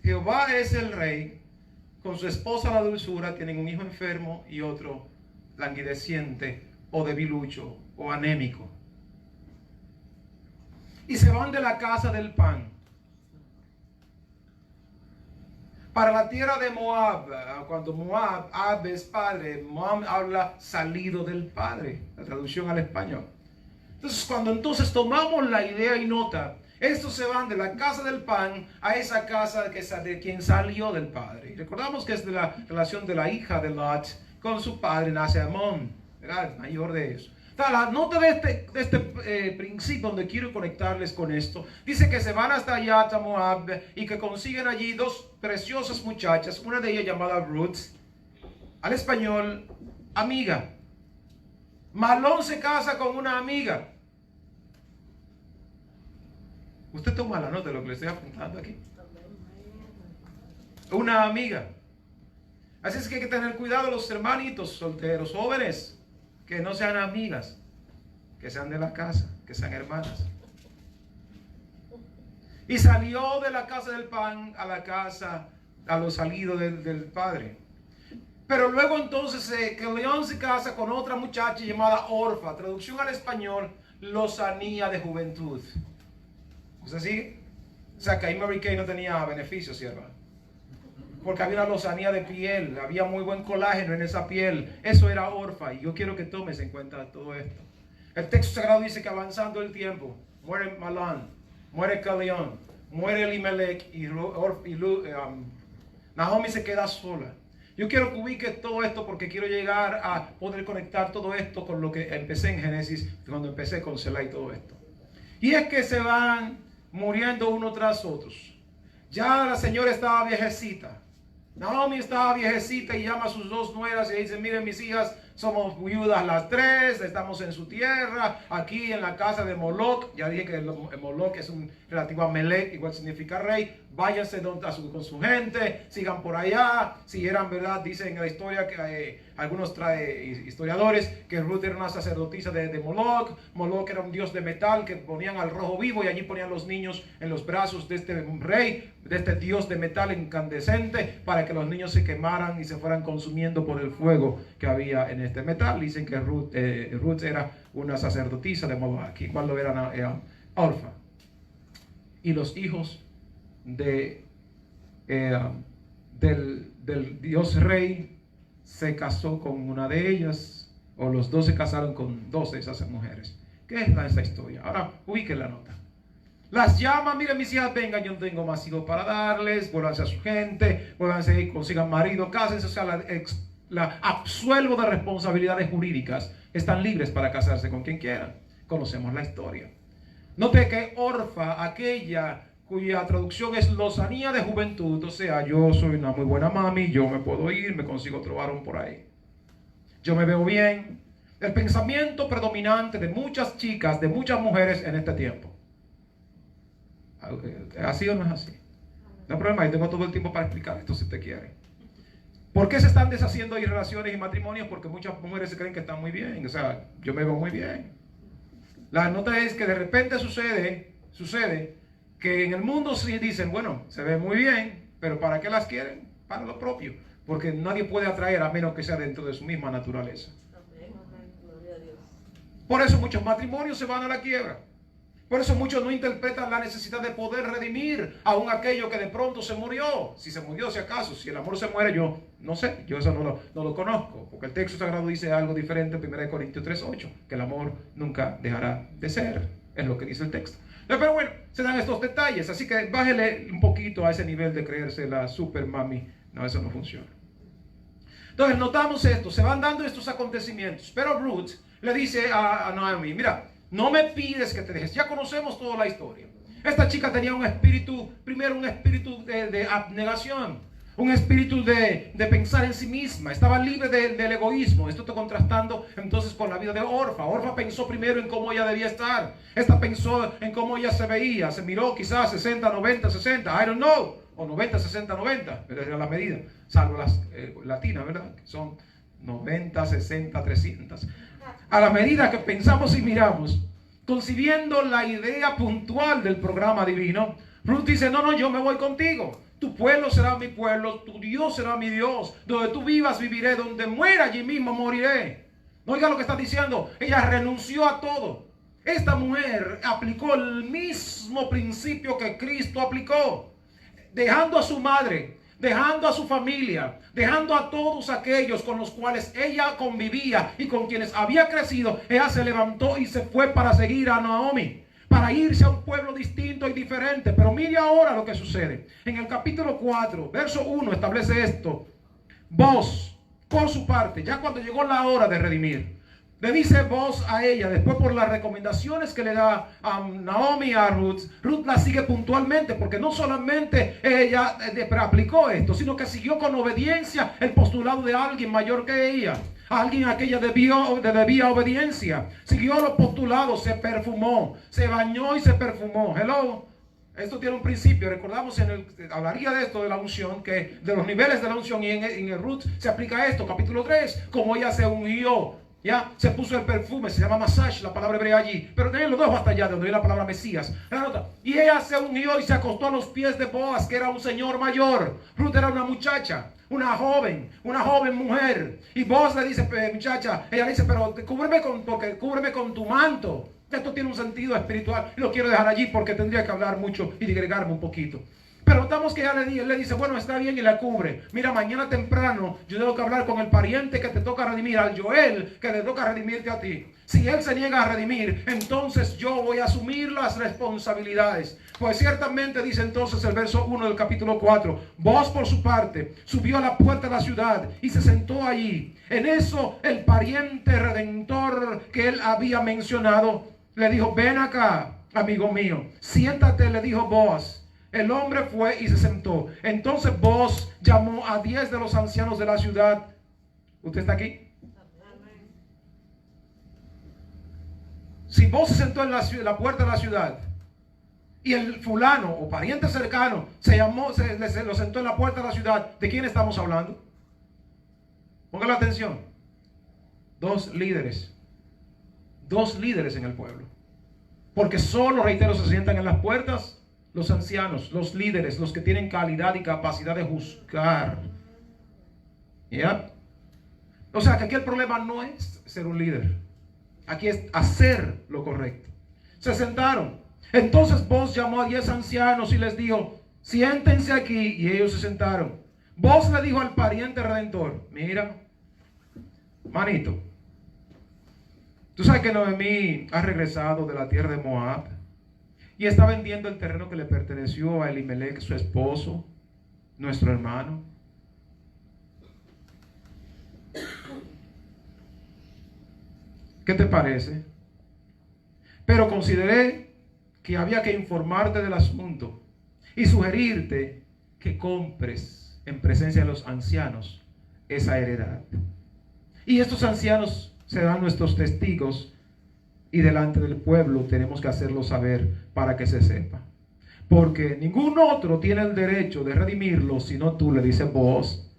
Jehová es el rey, con su esposa la dulzura, tienen un hijo enfermo y otro languideciente o debilucho o anémico? Y se van de la casa del pan para la tierra de Moab. Cuando Moab, Ab es padre, Moab habla salido del padre, la traducción al español. Entonces, cuando entonces tomamos la idea y nota, estos se van de la casa del pan a esa casa de quien salió del padre. Y recordamos que es de la relación de la hija de Lot con su padre, nace Amón, ¿verdad? El mayor de ellos. La nota de este principio donde quiero conectarles con esto, dice que se van hasta allá a Moab y que consiguen allí 2 preciosas muchachas, una de ellas llamada Ruth, al español, amiga. Malón se casa con una amiga. Usted toma la nota de lo que le estoy apuntando aquí. Una amiga. Así es que hay que tener cuidado los hermanitos solteros, jóvenes, que no sean amigas, que sean de la casa, que sean hermanas. Y salió de la casa del pan a la casa, a lo salido del padre. Pero luego entonces que León se casa con otra muchacha llamada Orfa, traducción al español, lozanía de juventud. ¿Es así? O sea que ahí Mary Kay no tenía beneficios, ¿cierto? Porque había una lozanía de piel, había muy buen colágeno en esa piel. Eso era Orfa, y yo quiero que tomes en cuenta todo esto. El texto sagrado dice que avanzando el tiempo, muere Malán, muere Caleón, muere Elimelech y Naomi se queda sola. Yo quiero que ubiques todo esto porque quiero llegar a poder conectar todo esto con lo que empecé en Génesis, cuando empecé con Selah y todo esto. Y es que se van muriendo uno tras otros. Ya la señora estaba viejecita. Naomi estaba viejecita y llama a sus dos nueras y dice: miren, mis hijas, somos viudas las tres, estamos en su tierra, aquí en la casa de Moloch. Ya dije que Moloch es un relativo a Melech, igual significa rey. Váyanse con su gente, sigan por allá. Si eran verdad, dicen en la historia que algunos historiadores que Ruth era una sacerdotisa de Moloch. Moloch era un dios de metal que ponían al rojo vivo y allí ponían los niños en los brazos de este rey, de este dios de metal incandescente, para que los niños se quemaran y se fueran consumiendo por el fuego que había en este metal. Dicen que Ruth era una sacerdotisa de Moloch, igual lo era Orfa. Y los hijos del dios rey se casó con una de ellas, o los dos se casaron con dos de esas mujeres. ¿Qué es esa historia? Ahora ubiquen la nota. Las llama: miren, mis hijas, vengan, yo no tengo más hijos para darles, vuélvanse a su gente, vuélvanse y consigan marido, cásense. O sea, la absuelvo de responsabilidades jurídicas, están libres para casarse con quien quieran. Conocemos la historia. Note que Orfa, aquella cuya traducción es lozanía de juventud, o sea, yo soy una muy buena mami, yo me puedo ir, me consigo otro varón por ahí, yo me veo bien. El pensamiento predominante de muchas chicas, de muchas mujeres en este tiempo. ¿Así o no es así? No hay problema, yo tengo todo el tiempo para explicar esto si usted quiere. ¿Por qué se están deshaciendo ahí relaciones y matrimonios? Porque muchas mujeres se creen que están muy bien, o sea, yo me veo muy bien. La nota es que de repente sucede que en el mundo sí dicen: bueno, se ve muy bien, pero ¿para qué las quieren? Para lo propio, porque nadie puede atraer a menos que sea dentro de su misma naturaleza. Por eso muchos matrimonios se van a la quiebra. Por eso muchos no interpretan la necesidad de poder redimir aún aquello que de pronto se murió. Si se murió, si acaso, si el amor se muere, yo no sé, yo eso no lo conozco, porque el texto sagrado dice algo diferente en 1 Corintios 3:8, que el amor nunca dejará de ser, es lo que dice el texto. Pero bueno, se dan estos detalles, así que bájele un poquito a ese nivel de creerse la super mami. No, eso no funciona. Entonces notamos esto, se van dando estos acontecimientos, pero Ruth le dice a Naomi: mira, no me pides que te dejes, ya conocemos toda la historia. Esta chica tenía un espíritu, primero un espíritu de abnegación, un espíritu de pensar en sí misma, estaba libre del egoísmo. Esto está contrastando entonces con la vida de Orfa. Orfa pensó primero en cómo ella debía estar, esta pensó en cómo ella se veía, se miró quizás 60, 90, 60, I don't know, o 90, 60, 90, pero era la medida, salvo las latinas, ¿verdad? Que son 90, 60, 300. A la medida que pensamos y miramos, concibiendo la idea puntual del programa divino, Ruth dice: no, yo me voy contigo. Tu pueblo será mi pueblo, tu Dios será mi Dios. Donde tú vivas, viviré. Donde muera, allí mismo moriré. No oiga lo que está diciendo. Ella renunció a todo. Esta mujer aplicó el mismo principio que Cristo aplicó, dejando a su madre, dejando a su familia, dejando a todos aquellos con los cuales ella convivía y con quienes había crecido. Ella se levantó y se fue para seguir a Naomi, para irse a un pueblo distinto y diferente. Pero mire ahora lo que sucede. En el capítulo 4, verso 1 establece esto. Vos, por su parte, ya cuando llegó la hora de redimir, le dice Vos a ella, después por las recomendaciones que le da a Naomi a Ruth. Ruth la sigue puntualmente, porque no solamente ella aplicó esto, sino que siguió con obediencia el postulado de alguien mayor que ella, alguien a quien debía obediencia. Siguió los postulados, se perfumó, se bañó y se perfumó. Hello. Esto tiene un principio. Recordamos hablaría de esto, de la unción, que de los niveles de la unción, y en el Ruth se aplica esto, capítulo 3, como ella se ungió, ya se puso el perfume, se llama massage, la palabra hebrea allí, pero también lo dejo hasta allá, de donde viene la palabra Mesías. La nota. Y ella se ungió y se acostó a los pies de Boaz, que era un señor mayor. Ruth era una muchacha, una joven mujer. Y Boaz le dice, muchacha, ella le dice, pero cúbreme con tu manto. Esto tiene un sentido espiritual y lo quiero dejar allí porque tendría que hablar mucho y digregarme un poquito. Pero notamos que él le dice, bueno, está bien, y la cubre. Mira, mañana temprano yo tengo que hablar con el pariente que te toca redimir, al Joel que le toca redimirte a ti. Si él se niega a redimir, entonces yo voy a asumir las responsabilidades. Pues ciertamente dice entonces el verso 1 del capítulo 4, Boaz por su parte subió a la puerta de la ciudad y se sentó allí. En eso el pariente redentor que él había mencionado le dijo, ven acá, amigo mío, siéntate, le dijo Boaz. El hombre fue y se sentó. Entonces Boaz llamó a 10 de los ancianos de la ciudad. ¿Usted está aquí? Si Boaz se sentó en la puerta de la ciudad y el fulano o pariente cercano lo sentó en la puerta de la ciudad, ¿de quién estamos hablando? Póngale atención. Dos líderes en el pueblo. Porque solo, reitero, se sientan en las puertas los ancianos, los líderes, los que tienen calidad y capacidad de juzgar. ¿Ya? O sea que aquí el problema no es ser un líder. Aquí es hacer lo correcto. Se sentaron. Entonces Boaz llamó a 10 ancianos y les dijo, siéntense aquí. Y ellos se sentaron. Boaz le dijo al pariente redentor, mira, manito, tú sabes que Noemí ha regresado de la tierra de Moab y está vendiendo el terreno que le perteneció a Elimelech, su esposo, nuestro hermano. ¿Qué te parece? Pero consideré que había que informarte del asunto y sugerirte que compres en presencia de los ancianos esa heredad. Y estos ancianos serán nuestros testigos y delante del pueblo tenemos que hacerlo saber para que se sepa. Porque ningún otro tiene el derecho de redimirlo sino tú, le dice Boaz.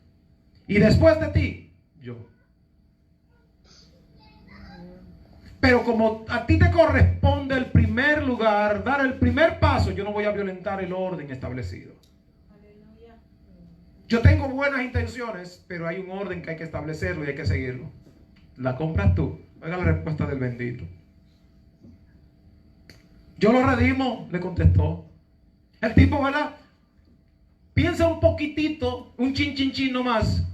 Y después de ti, yo. Pero como a ti te corresponde el primer lugar, dar el primer paso, yo no voy a violentar el orden establecido. Yo tengo buenas intenciones, pero hay un orden que hay que establecerlo y hay que seguirlo. La compras tú. Oiga la respuesta del bendito. Yo lo redimo, le contestó. El tipo, ¿verdad? Piensa un poquitito, un chin nomás.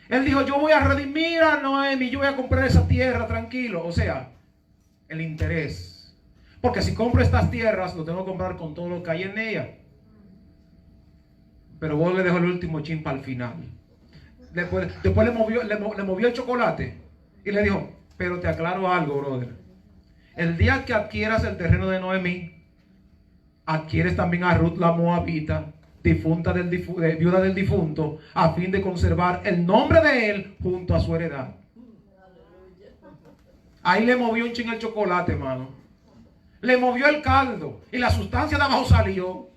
Él dijo, yo voy a redimir a Noemi, yo voy a comprar esa tierra, tranquilo. O sea, el interés. Porque si compro estas tierras, lo tengo que comprar con todo lo que hay en ella. Pero vos le dejó el último chin para el final. Después le movió el chocolate. Y le dijo, pero te aclaro algo, brother. El día que adquieras el terreno de Noemí, adquieres también a Ruth la Moabita, viuda del difunto, a fin de conservar el nombre de él junto a su heredad. Ahí le movió un chin el chocolate, hermano. Le movió el caldo y la sustancia de abajo salió.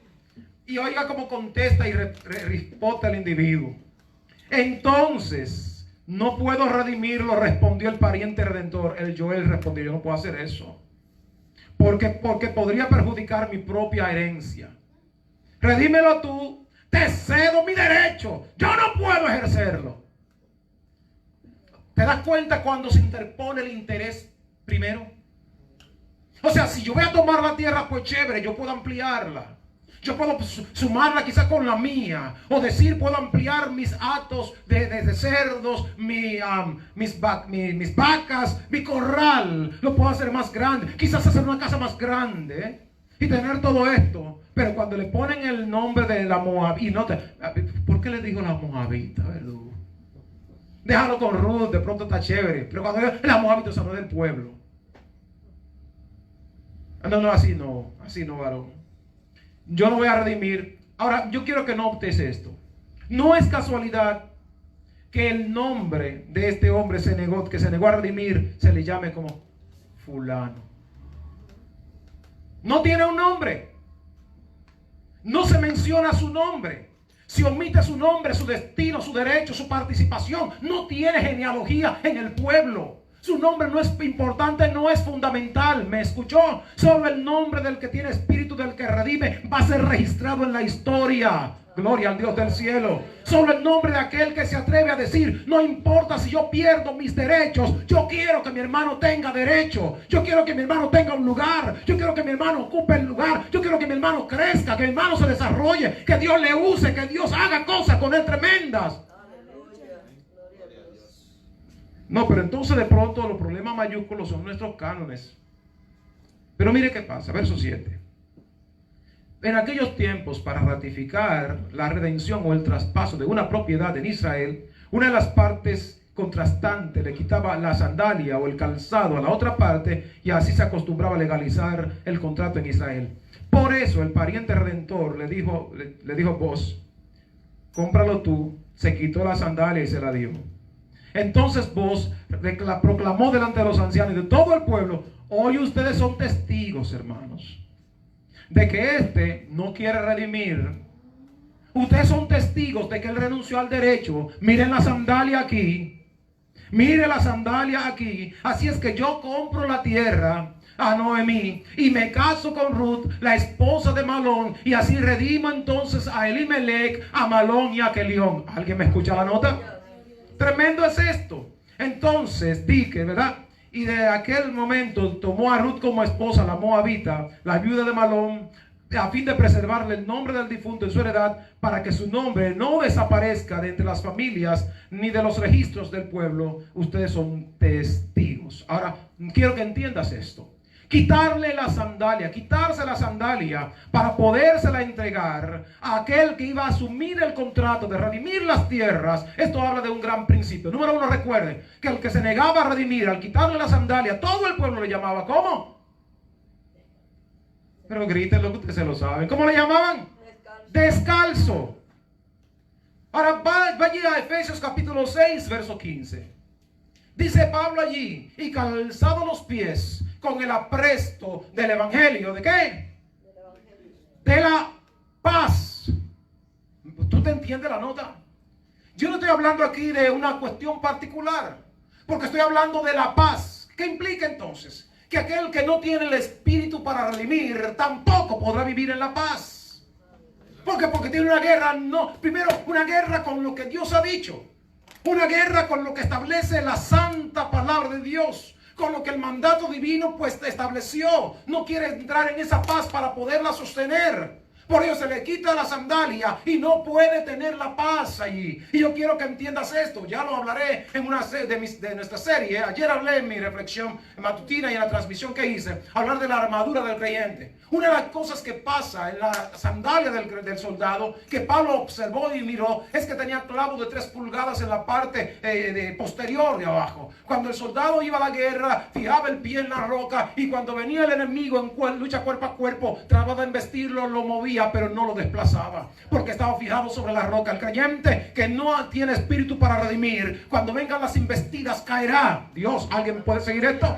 Y oiga cómo contesta y responde el individuo. Entonces, no puedo redimirlo, respondió el pariente redentor. El Joel respondió, yo no puedo hacer eso. Porque podría perjudicar mi propia herencia. Redímelo tú, te cedo mi derecho. Yo no puedo ejercerlo. ¿Te das cuenta cuando se interpone el interés primero? O sea, si yo voy a tomar la tierra, pues chévere, yo puedo ampliarla. Yo puedo sumarla quizás con la mía. O decir, puedo ampliar mis hatos de cerdos, mis vacas, mi corral. Lo puedo hacer más grande. Quizás hacer una casa más grande. Y tener todo esto. Pero cuando le ponen el nombre de la Moabita. ¿Por qué le digo la Moabita, verdugo? Déjalo con Ruth, de pronto está chévere. Pero cuando la Moabita se habla del pueblo. No, así no, varón. Yo no voy a redimir. Ahora, yo quiero que notes esto. No es casualidad que el nombre de este hombre que se negó a redimir, se le llame como fulano. No tiene un nombre. no se menciona su nombre. Si omite su nombre, su destino, su derecho, su participación, no tiene genealogía en el pueblo. Su nombre no es importante, no es fundamental. ¿Me escuchó? Solo el nombre del que tiene espíritu, del que redime, va a ser registrado en la historia. Gloria al Dios del cielo. Solo el nombre de aquel que se atreve a decir: no importa si yo pierdo mis derechos, yo quiero que mi hermano tenga derecho, yo quiero que mi hermano tenga un lugar, yo quiero que mi hermano ocupe el lugar, yo quiero que mi hermano crezca, que mi hermano se desarrolle, que Dios le use, que Dios haga cosas con él tremendas. No, pero entonces de pronto los problemas mayúsculos son nuestros cánones. Pero mire qué pasa, verso 7. En aquellos tiempos, para ratificar la redención o el traspaso de una propiedad en Israel, una de las partes contrastantes le quitaba la sandalia o el calzado a la otra parte, y así se acostumbraba a legalizar el contrato en Israel. Por eso el pariente redentor le dijo Boaz: cómpralo tú. Se quitó la sandalia y se la dio. Entonces Boaz proclamó delante de los ancianos y de todo el pueblo: hoy ustedes son testigos, hermanos, de que este no quiere redimir. Ustedes son testigos de que él renunció al derecho. Miren la sandalia aquí. Mire la sandalia aquí. Así es que yo compro la tierra a Noemí y me caso con Ruth, la esposa de Malón, y así redimo entonces a Elimelech, a Malón y a Kelión. ¿Alguien me escucha la nota? Tremendo es esto. Entonces dije, ¿verdad? Y de aquel momento tomó a Ruth como esposa, la moabita, la viuda de Malón, a fin de preservarle el nombre del difunto en su heredad, para que su nombre no desaparezca de entre las familias ni de los registros del pueblo. Ustedes son testigos. Ahora, quiero que entiendas esto. Quitarle la sandalia, quitarse la sandalia para podérsela entregar a aquel que iba a asumir el contrato de redimir las tierras. Esto habla de un gran principio. Número uno, recuerden que el que se negaba a redimir, al quitarle la sandalia, todo el pueblo le llamaba, ¿cómo? Pero griten lo que ustedes se lo saben. ¿Cómo le llamaban? Descalzo. Ahora vaya a Efesios capítulo 6, verso 15. Dice Pablo allí: y calzado los pies con el apresto del evangelio. ¿De qué? De la paz. ¿Tú te entiendes la nota? Yo no estoy hablando aquí de una cuestión particular, porque estoy hablando de la paz. ¿Qué implica entonces? Que aquel que no tiene el espíritu para redimir tampoco podrá vivir en la paz. ¿Por qué? Porque tiene una guerra, primero una guerra con lo que Dios ha dicho, una guerra con lo que establece la santa palabra de Dios, con lo que el mandato divino pues estableció. No quiere entrar en esa paz para poderla sostener. Por ello se le quita la sandalia y no puede tener la paz allí. Y yo quiero que entiendas esto. Ya lo hablaré en una de nuestra serie. Ayer hablé en mi reflexión matutina y en la transmisión que hice, hablar de la armadura del creyente. Una de las cosas que pasa en la sandalia del soldado, que Pablo observó y miró, es que tenía clavos de 3 pulgadas en la parte posterior de abajo. Cuando el soldado iba a la guerra, fijaba el pie en la roca, y cuando venía el enemigo en lucha cuerpo a cuerpo, trataba de embestirlo, lo movía, pero no lo desplazaba, porque estaba fijado sobre la roca. El creyente que no tiene espíritu para redimir, cuando vengan las embestidas, caerá. Dios, ¿alguien puede seguir esto?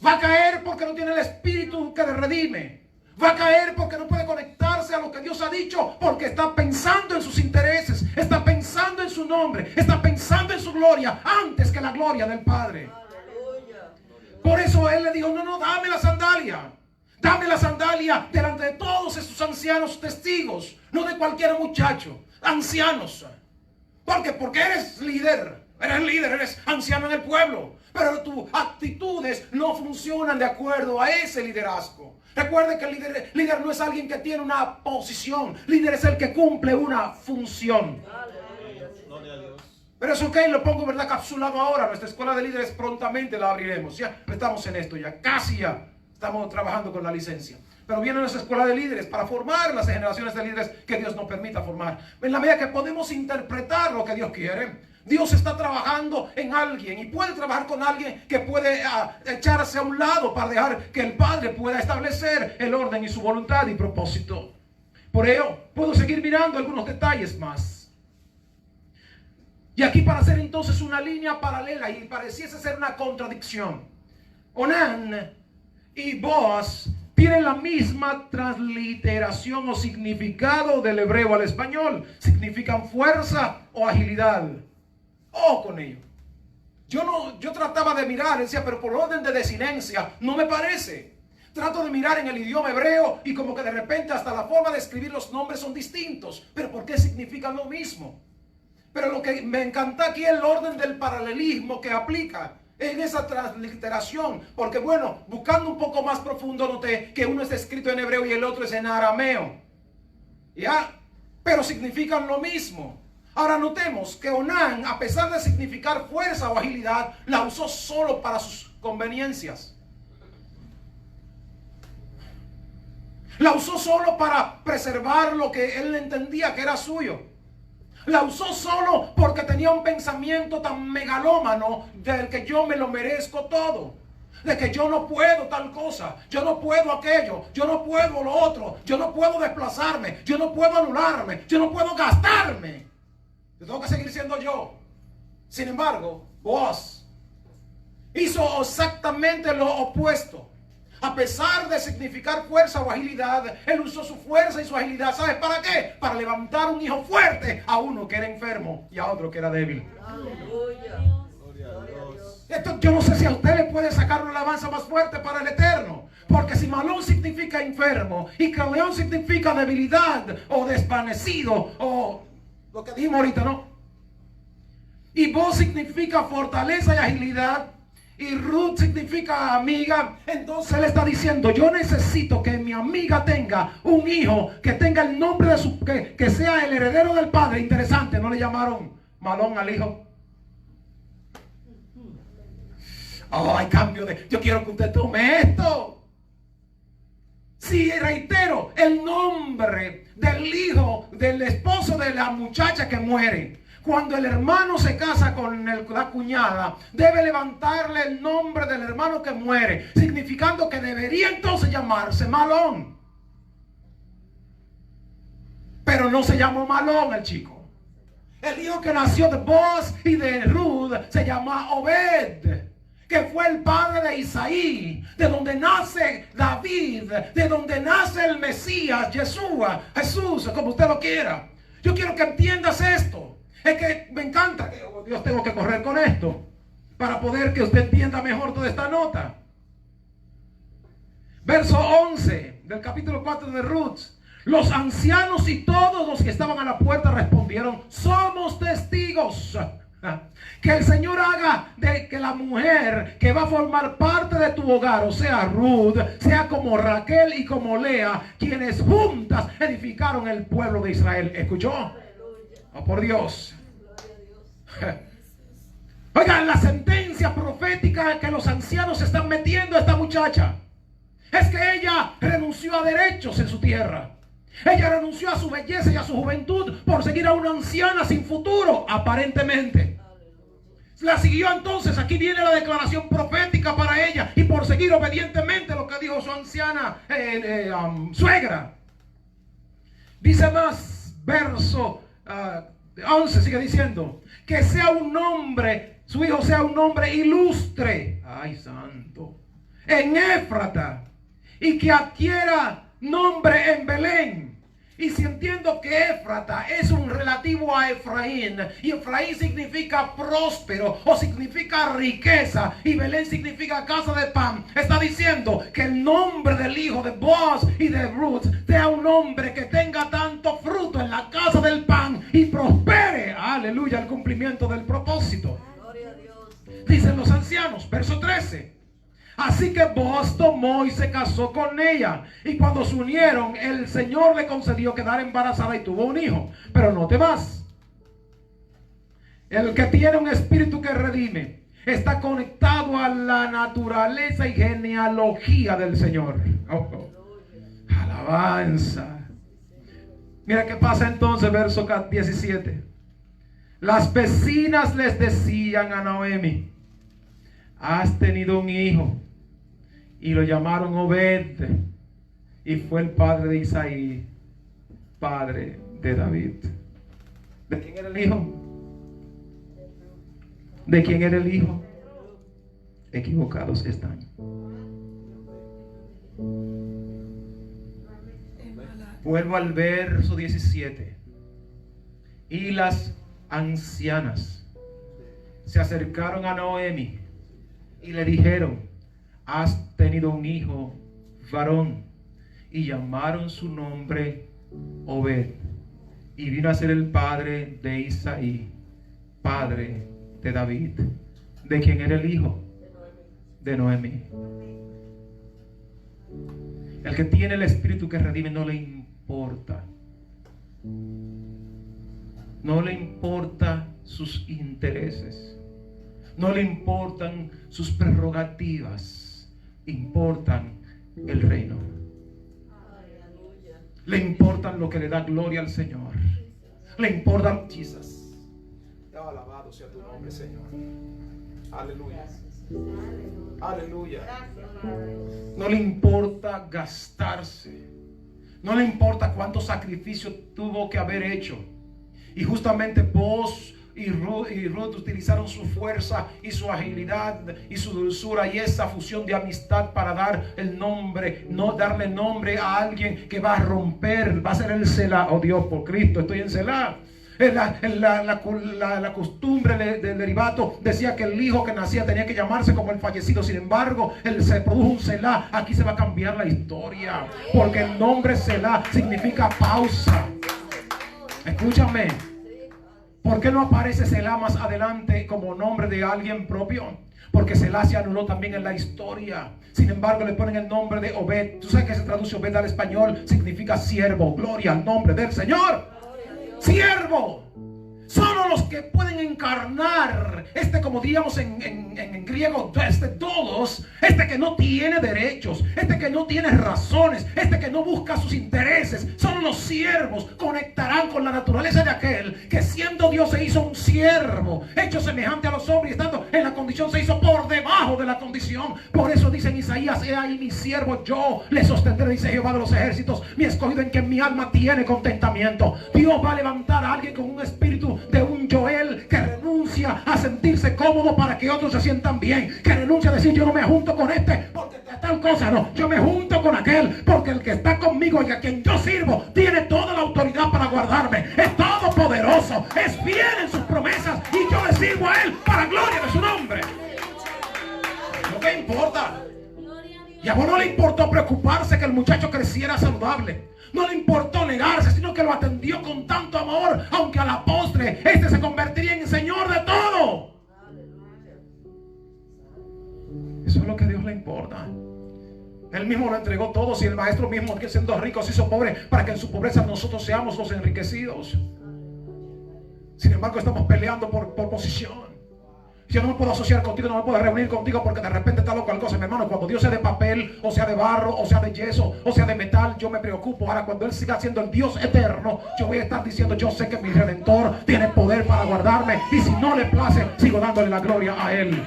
Va a caer porque no tiene el espíritu que le redime. Va a caer porque no puede conectarse a lo que Dios ha dicho, porque está pensando en sus intereses, está pensando en su nombre, está pensando en su gloria antes que la gloria del Padre. Por eso él le dijo: no, dame la sandalia. Dame la sandalia delante de todos esos ancianos testigos, no de cualquier muchacho, ancianos. ¿Por qué? Porque eres líder, eres anciano en el pueblo, pero tus actitudes no funcionan de acuerdo a ese liderazgo. Recuerde que el líder no es alguien que tiene una posición, líder es el que cumple una función. Pero eso lo pongo, ¿verdad?, capsulado ahora. Nuestra escuela de líderes prontamente la abriremos. Ya estamos en esto, casi ya. Estamos trabajando con la licencia. Pero viene nuestra escuela de líderes para formar las generaciones de líderes que Dios nos permita formar. En la medida que podemos interpretar lo que Dios quiere, Dios está trabajando en alguien y puede trabajar con alguien que puede echarse a un lado para dejar que el Padre pueda establecer el orden y su voluntad y propósito. Por ello, puedo seguir mirando algunos detalles más. Y aquí, para hacer entonces una línea paralela, y pareciese ser una contradicción, Onán y Boaz tienen la misma transliteración o significado del hebreo al español. Significan fuerza o agilidad. Oh, con ello. Yo trataba de mirar, decía, pero por orden de desinencia, no me parece. Trato de mirar en el idioma hebreo y como que de repente hasta la forma de escribir los nombres son distintos. Pero ¿por qué significan lo mismo? Pero lo que me encanta aquí es el orden del paralelismo que aplica en esa transliteración. Porque bueno, buscando un poco más profundo noté que uno está escrito en hebreo y el otro es en arameo. ¿Ya? Pero significan lo mismo. Ahora notemos que Onán, a pesar de significar fuerza o agilidad, la usó solo para sus conveniencias. La usó solo para preservar lo que él entendía que era suyo. La usó solo porque tenía un pensamiento tan megalómano del que yo me lo merezco todo. De que yo no puedo tal cosa, yo no puedo aquello, yo no puedo lo otro, yo no puedo desplazarme, yo no puedo anularme, yo no puedo gastarme. Yo tengo que seguir siendo yo. Sin embargo, Boaz hizo exactamente lo opuesto. A pesar de significar fuerza o agilidad, él usó su fuerza y su agilidad. ¿Sabes para qué? Para levantar un hijo fuerte a uno que era enfermo y a otro que era débil. Esto, yo no sé si a usted le puede sacar una alabanza más fuerte para el Eterno. Porque si Malón significa enfermo y Caleón significa debilidad o desvanecido o lo que dijimos ahorita, ¿no? Y Boaz significa fortaleza y agilidad. Y Ruth significa amiga. Entonces él está diciendo, yo necesito que mi amiga tenga un hijo que tenga el nombre de su, que sea el heredero del padre. Interesante, no le llamaron Malón al hijo. Oh, hay cambio de, yo quiero que usted tome esto. Sí, reitero, el nombre del hijo, del esposo de la muchacha que muere. Cuando el hermano se casa con la cuñada, debe levantarle el nombre del hermano que muere, significando que debería entonces llamarse Malón. Pero no se llamó Malón el chico. El hijo que nació de Boaz y de Ruth se llama Obed, que fue el padre de Isaí, de donde nace David, de donde nace el Mesías, Yeshua, Jesús, como usted lo quiera. Yo quiero que entiendas esto. Es que me encanta que, oh Dios, tengo que correr con esto para poder que usted entienda mejor toda esta nota. Verso 11 del capítulo 4 de Ruth. Los ancianos y todos los que estaban a la puerta respondieron, somos testigos que el Señor haga de que la mujer que va a formar parte de tu hogar, o sea Ruth, sea como Raquel y como Lea, quienes juntas edificaron el pueblo de Israel. ¿Escuchó? Oh, por Dios. Oigan, la sentencia profética que los ancianos están metiendo a esta muchacha es que ella renunció a derechos en su tierra. Ella renunció a su belleza y a su juventud por seguir a una anciana sin futuro, aparentemente. La siguió entonces, aquí viene la declaración profética para ella, y por seguir obedientemente lo que dijo su anciana suegra. Dice más, verso 11, sigue diciendo, que sea un hombre, su hijo sea un hombre ilustre, ay santo, en Éfrata, y que adquiera nombre en Belén. Y si entiendo que Éfrata es un relativo a Efraín, y Efraín significa próspero o significa riqueza, y Belén significa casa de pan, está diciendo que el nombre del hijo de Boaz y de Ruth sea un hombre que tenga tanto fruto en la casa del pan y prospere, aleluya, el cumplimiento del propósito. Gloria a Dios. Dicen los ancianos, verso 13. Así que Boaz tomó y se casó con ella. Y cuando se unieron, el Señor le concedió quedar embarazada y tuvo un hijo. Pero note más. El que tiene un espíritu que redime está conectado a la naturaleza y genealogía del Señor. Alabanza. Mira qué pasa entonces, verso 17. Las vecinas les decían a Noemi, has tenido un hijo. Y lo llamaron Obed, y fue el padre de Isaí, padre de David. ¿De quién era el hijo? ¿De quién era el hijo? Equivocados están. Vuelvo al verso 17. Y las ancianas se acercaron a Noemi y le dijeron: has tenido un hijo varón. Y llamaron su nombre Obed. Y vino a ser el padre de Isaí, padre de David. ¿De quién era el hijo? De Noemi. El que tiene el espíritu que redime no le importa. No le importa sus intereses. No le importan sus prerrogativas. Importan el reino. Le importan lo que le da gloria al Señor. Le importan Jesús. Alabado sea tu nombre, Señor. Aleluya. Aleluya. No le importa gastarse. No le importa cuánto sacrificio tuvo que haber hecho. Y justamente vos y Ruth utilizaron su fuerza y su agilidad y su dulzura y esa fusión de amistad para dar el nombre, no darle nombre a alguien que va a romper, va a ser el Selah. Oh Dios, por Cristo, estoy en Selah. La costumbre del derivato decía que el hijo que nacía tenía que llamarse como el fallecido. Sin embargo, se produjo un Selah. Aquí se va a cambiar la historia, porque el nombre Selah significa pausa. Escúchame. ¿Por qué no aparece Selah más adelante como nombre de alguien propio? Porque Selah se anuló también en la historia. Sin embargo, le ponen el nombre de Obed. ¿Tú sabes que se traduce Obed al español? Significa siervo. Gloria al nombre del Señor. Siervo. Solo los que pueden encarnar como diríamos en griego, todos, que no tiene derechos, que no tiene razones, que no busca sus intereses. Solo los siervos conectarán con la naturaleza de aquel que siendo Dios se hizo un siervo, hecho semejante a los hombres, y estando en la condición se hizo por debajo de la condición. Por eso dice en Isaías: he ahí mi siervo, yo le sostendré, dice Jehová de los ejércitos, mi escogido en quien mi alma tiene contentamiento. Dios va a levantar a alguien con un espíritu de un Joel que renuncia a sentirse cómodo para que otros se sientan bien, que renuncia a decir: yo no me junto con porque tal cosa, no, yo me junto con aquel porque el que está conmigo y a quien yo sirvo tiene toda la autoridad para guardarme, es todopoderoso, es fiel en sus promesas y yo le sirvo a él para gloria de su nombre. ¿No te importa? Y a vos no le importó preocuparse que el muchacho creciera saludable. No le importó negarse, sino que lo atendió con tanto amor, aunque a la postre se convertiría en Señor de todo. Eso es lo que a Dios le importa. Él mismo lo entregó todo. Si el maestro mismo, que siendo rico se hizo pobre, para que en su pobreza nosotros seamos los enriquecidos. Sin embargo, estamos peleando por posición. Yo no me puedo asociar contigo, no me puedo reunir contigo porque de repente está loco algo. Mi hermano, cuando Dios sea de papel, o sea de barro, o sea de yeso, o sea de metal, yo me preocupo. Ahora, cuando Él siga siendo el Dios eterno, yo voy a estar diciendo: yo sé que mi Redentor tiene poder para guardarme, y si no le place, sigo dándole la gloria a Él.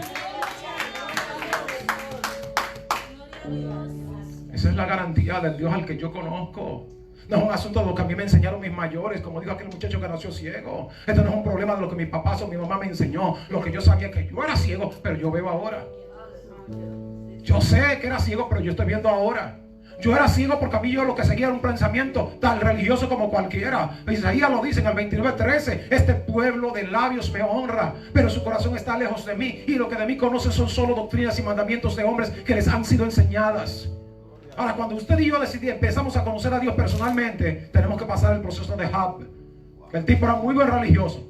Esa es la garantía del Dios al que yo conozco. No es un asunto de lo que a mí me enseñaron mis mayores, como dijo aquel muchacho que nació ciego. Esto no es un problema de lo que mis papás o mi mamá me enseñó. Lo que yo sabía, que yo era ciego, pero yo veo ahora. Yo sé que era ciego, pero yo estoy viendo ahora. Yo era ciego porque a mí yo lo que seguía era un pensamiento tan religioso como cualquiera. Isaías lo dice en el 29:13: este pueblo de labios me honra, pero su corazón está lejos de mí, y lo que de mí conocen son solo doctrinas y mandamientos de hombres que les han sido enseñadas. Ahora, cuando usted y yo empezamos a conocer a Dios personalmente, tenemos que pasar el proceso de Job. El tipo era muy buen religioso,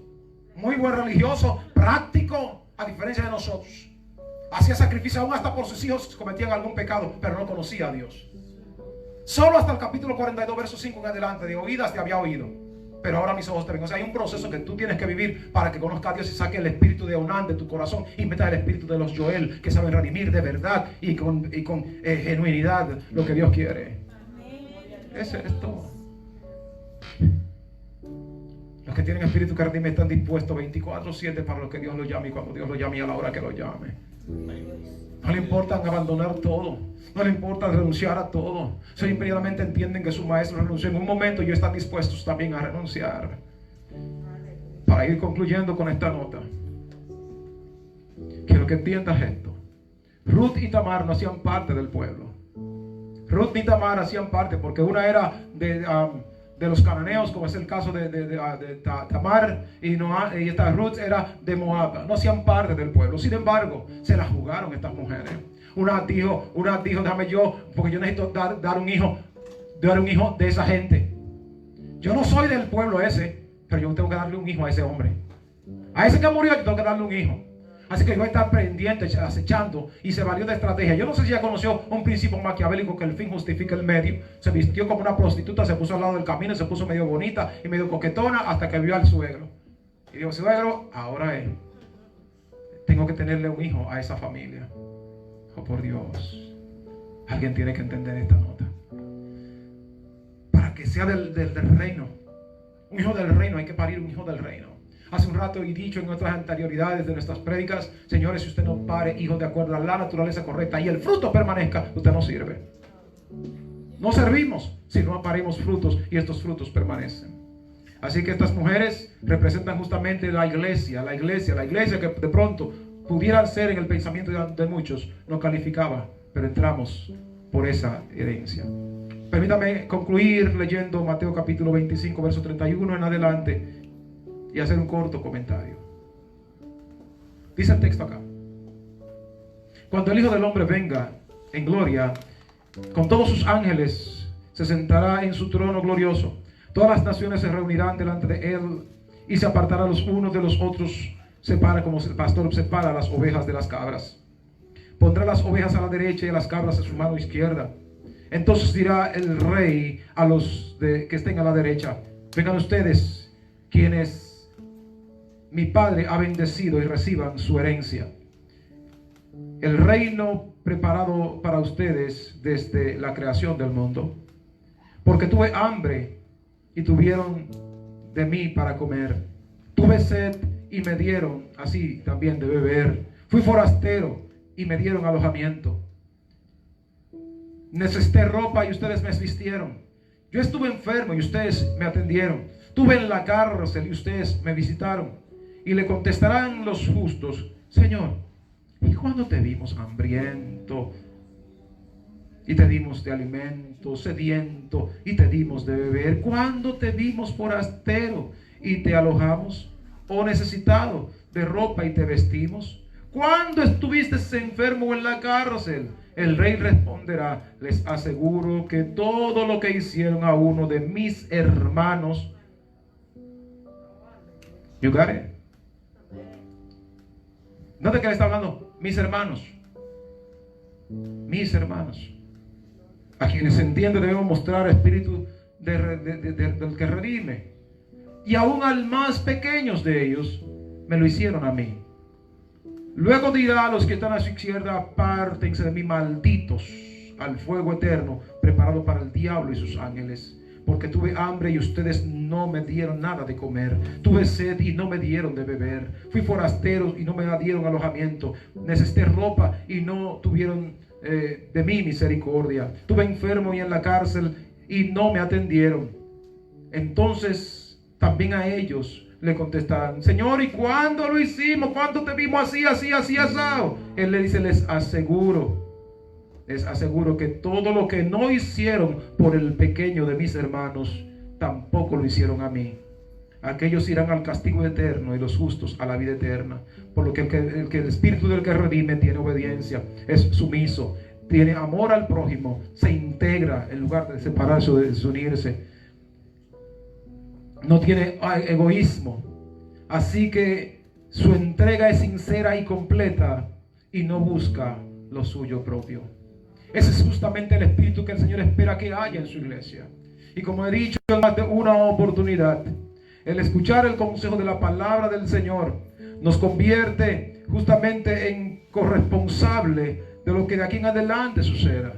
práctico, a diferencia de nosotros. Hacía sacrificio aún hasta por sus hijos si cometían algún pecado, pero no conocía a Dios. Solo hasta el capítulo 42, verso 5 en adelante: de oídas te había oído, pero ahora mis ojos te ven. O sea, hay un proceso que tú tienes que vivir para que conozcas a Dios y saque el espíritu de Onán de tu corazón y meta el espíritu de los Joel, que saben redimir de verdad y con genuinidad lo que Dios quiere. Ese es todo. Los que tienen espíritu que redime están dispuestos 24/7 para lo que Dios lo llame, y cuando Dios lo llame, a la hora que lo llame. No le importa abandonar todo, no le importa renunciar a todo. Si inmediatamente entienden que su maestro renunció en un momento, y están dispuestos también a renunciar. Para ir concluyendo con esta nota, quiero que entiendas esto. Ruth y Tamar no hacían parte del pueblo. Ruth ni Tamar hacían parte, porque una era de los cananeos, como es el caso de Tamar, y esta Ruth era de Moab. No hacían parte del pueblo. Sin embargo, se la jugaron estas mujeres. Una dijo, déjame yo, porque yo necesito dar un hijo de esa gente. Yo no soy del pueblo ese, pero yo tengo que darle un hijo a ese hombre. A ese que murió, yo tengo que darle un hijo. Así que yo voy a estar pendiente, acechando, y se valió de estrategia. Yo no sé si ella conoció un principio maquiavélico, que el fin justifica el medio. Se vistió como una prostituta, se puso al lado del camino, se puso medio bonita y medio coquetona, hasta que vio al suegro. Y dijo: suegro, ahora tengo que tenerle un hijo a esa familia. Oh, por Dios, alguien tiene que entender esta nota. Para que sea del reino, un hijo del reino, hay que parir un hijo del reino. Hace un rato he dicho en otras anterioridades de nuestras prédicas: señores, si usted no pare hijos de acuerdo a la naturaleza correcta y el fruto permanezca, usted no sirve. No servimos si no parimos frutos y estos frutos permanecen. Así que estas mujeres representan justamente la iglesia que de pronto pudieran ser, en el pensamiento de muchos, no calificaba, pero entramos por esa herencia. Permítame concluir leyendo Mateo capítulo 25, verso 31 en adelante, y hacer un corto comentario. Dice el texto acá: cuando el Hijo del Hombre venga en gloria con todos sus ángeles, se sentará en su trono glorioso. Todas las naciones se reunirán delante de él, y se apartará los unos de los otros, separa como el pastor separa las ovejas de las cabras. Pondrá las ovejas a la derecha y las cabras a su mano izquierda. Entonces dirá el rey a los que estén a la derecha: vengan ustedes, quienes mi Padre ha bendecido, y reciban su herencia, el reino preparado para ustedes desde la creación del mundo. Porque tuve hambre y tuvieron de mí para comer, tuve sed y me dieron así también de beber, fui forastero y me dieron alojamiento, necesité ropa y ustedes me vistieron, yo estuve enfermo y ustedes me atendieron, estuve en la cárcel y ustedes me visitaron. Y le contestarán los justos: Señor, ¿y cuándo te vimos hambriento y te dimos de alimento, sediento y te dimos de beber? ¿Cuándo te vimos forastero y te alojamos, o necesitado de ropa y te vestimos? ¿Cuándo estuviste enfermo en la cárcel? El rey responderá: les aseguro que todo lo que hicieron a uno de mis hermanos, you got it. ¿No de qué le está hablando? Mis hermanos. Mis hermanos. A quienes se entiende debemos mostrar espíritu del que redime. Y aún al más pequeños de ellos me lo hicieron a mí. Luego dirá a los que están a su izquierda: apártense de mí, malditos, al fuego eterno preparado para el diablo y sus ángeles. Porque tuve hambre y ustedes no me dieron nada de comer, tuve sed y no me dieron de beber, fui forastero y no me dieron alojamiento, necesité ropa y no tuvieron de mí misericordia, tuve enfermo y en la cárcel y no me atendieron. Entonces también a ellos le contestarán: Señor, ¿y cuándo lo hicimos? ¿Cuándo te vimos así, asado? Él le dice: les aseguro que todo lo que no hicieron por el pequeño de mis hermanos, tampoco lo hicieron a mí. Aquellos irán al castigo eterno y los justos a la vida eterna. Por lo que el espíritu del que redime tiene obediencia, es sumiso, tiene amor al prójimo, se integra en lugar de separarse o de desunirse, no tiene egoísmo. Así que su entrega es sincera y completa y no busca lo suyo propio. Ese es justamente el espíritu que el Señor espera que haya en su iglesia. Y como he dicho en más de una oportunidad, el escuchar el consejo de la palabra del Señor nos convierte justamente en corresponsable de lo que de aquí en adelante suceda.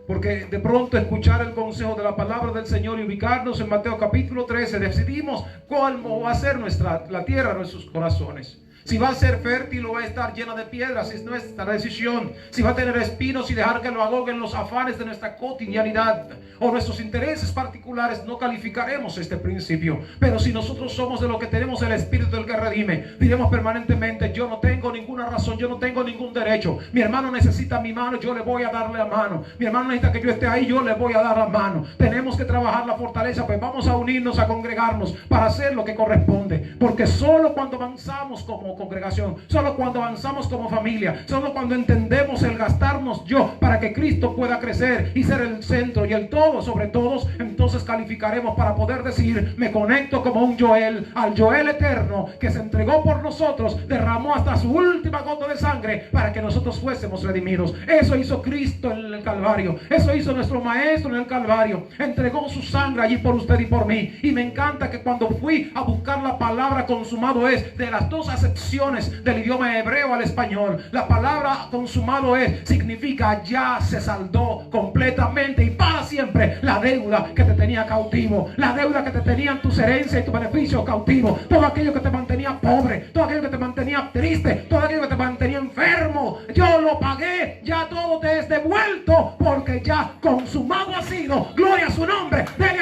Porque de pronto escuchar el consejo de la palabra del Señor y ubicarnos en Mateo capítulo 13, decidimos cuál va a ser la tierra de nuestros corazones. Si va a ser fértil o va a estar llena de piedras, es nuestra decisión. Si va a tener espinos y dejar que lo ahoguen los afanes de nuestra cotidianidad o nuestros intereses particulares, no calificaremos este principio. Pero si nosotros somos de los que tenemos el Espíritu del que redime, diremos permanentemente: yo no tengo ninguna razón, yo no tengo ningún derecho. Mi hermano necesita mi mano, yo le voy a darle la mano. Mi hermano necesita que yo esté ahí, yo le voy a dar la mano. Tenemos que trabajar la fortaleza, pues vamos a unirnos, a congregarnos para hacer lo que corresponde. Porque solo cuando avanzamos como congregación, solo cuando avanzamos como familia, solo cuando entendemos el gastarnos yo para que Cristo pueda crecer y ser el centro y el todo sobre todos, entonces calificaremos para poder decir: me conecto como un Joel, al Joel eterno que se entregó por nosotros, derramó hasta su última gota de sangre para que nosotros fuésemos redimidos. Eso hizo Cristo en el Calvario, eso hizo nuestro Maestro en el Calvario, entregó su sangre allí por usted y por mí. Y me encanta que cuando fui a buscar la palabra consumado es, de las dos acepciones del idioma hebreo al español, la palabra consumado es significa ya se saldó completamente y para siempre la deuda que te tenía cautivo, la deuda que te tenían tus herencias y tus beneficios cautivos, todo aquello que te mantenía pobre, todo aquello que te mantenía triste, todo aquello que te mantenía enfermo. Yo lo pagué, ya todo te es devuelto, porque ya consumado ha sido. Gloria a su nombre. Dele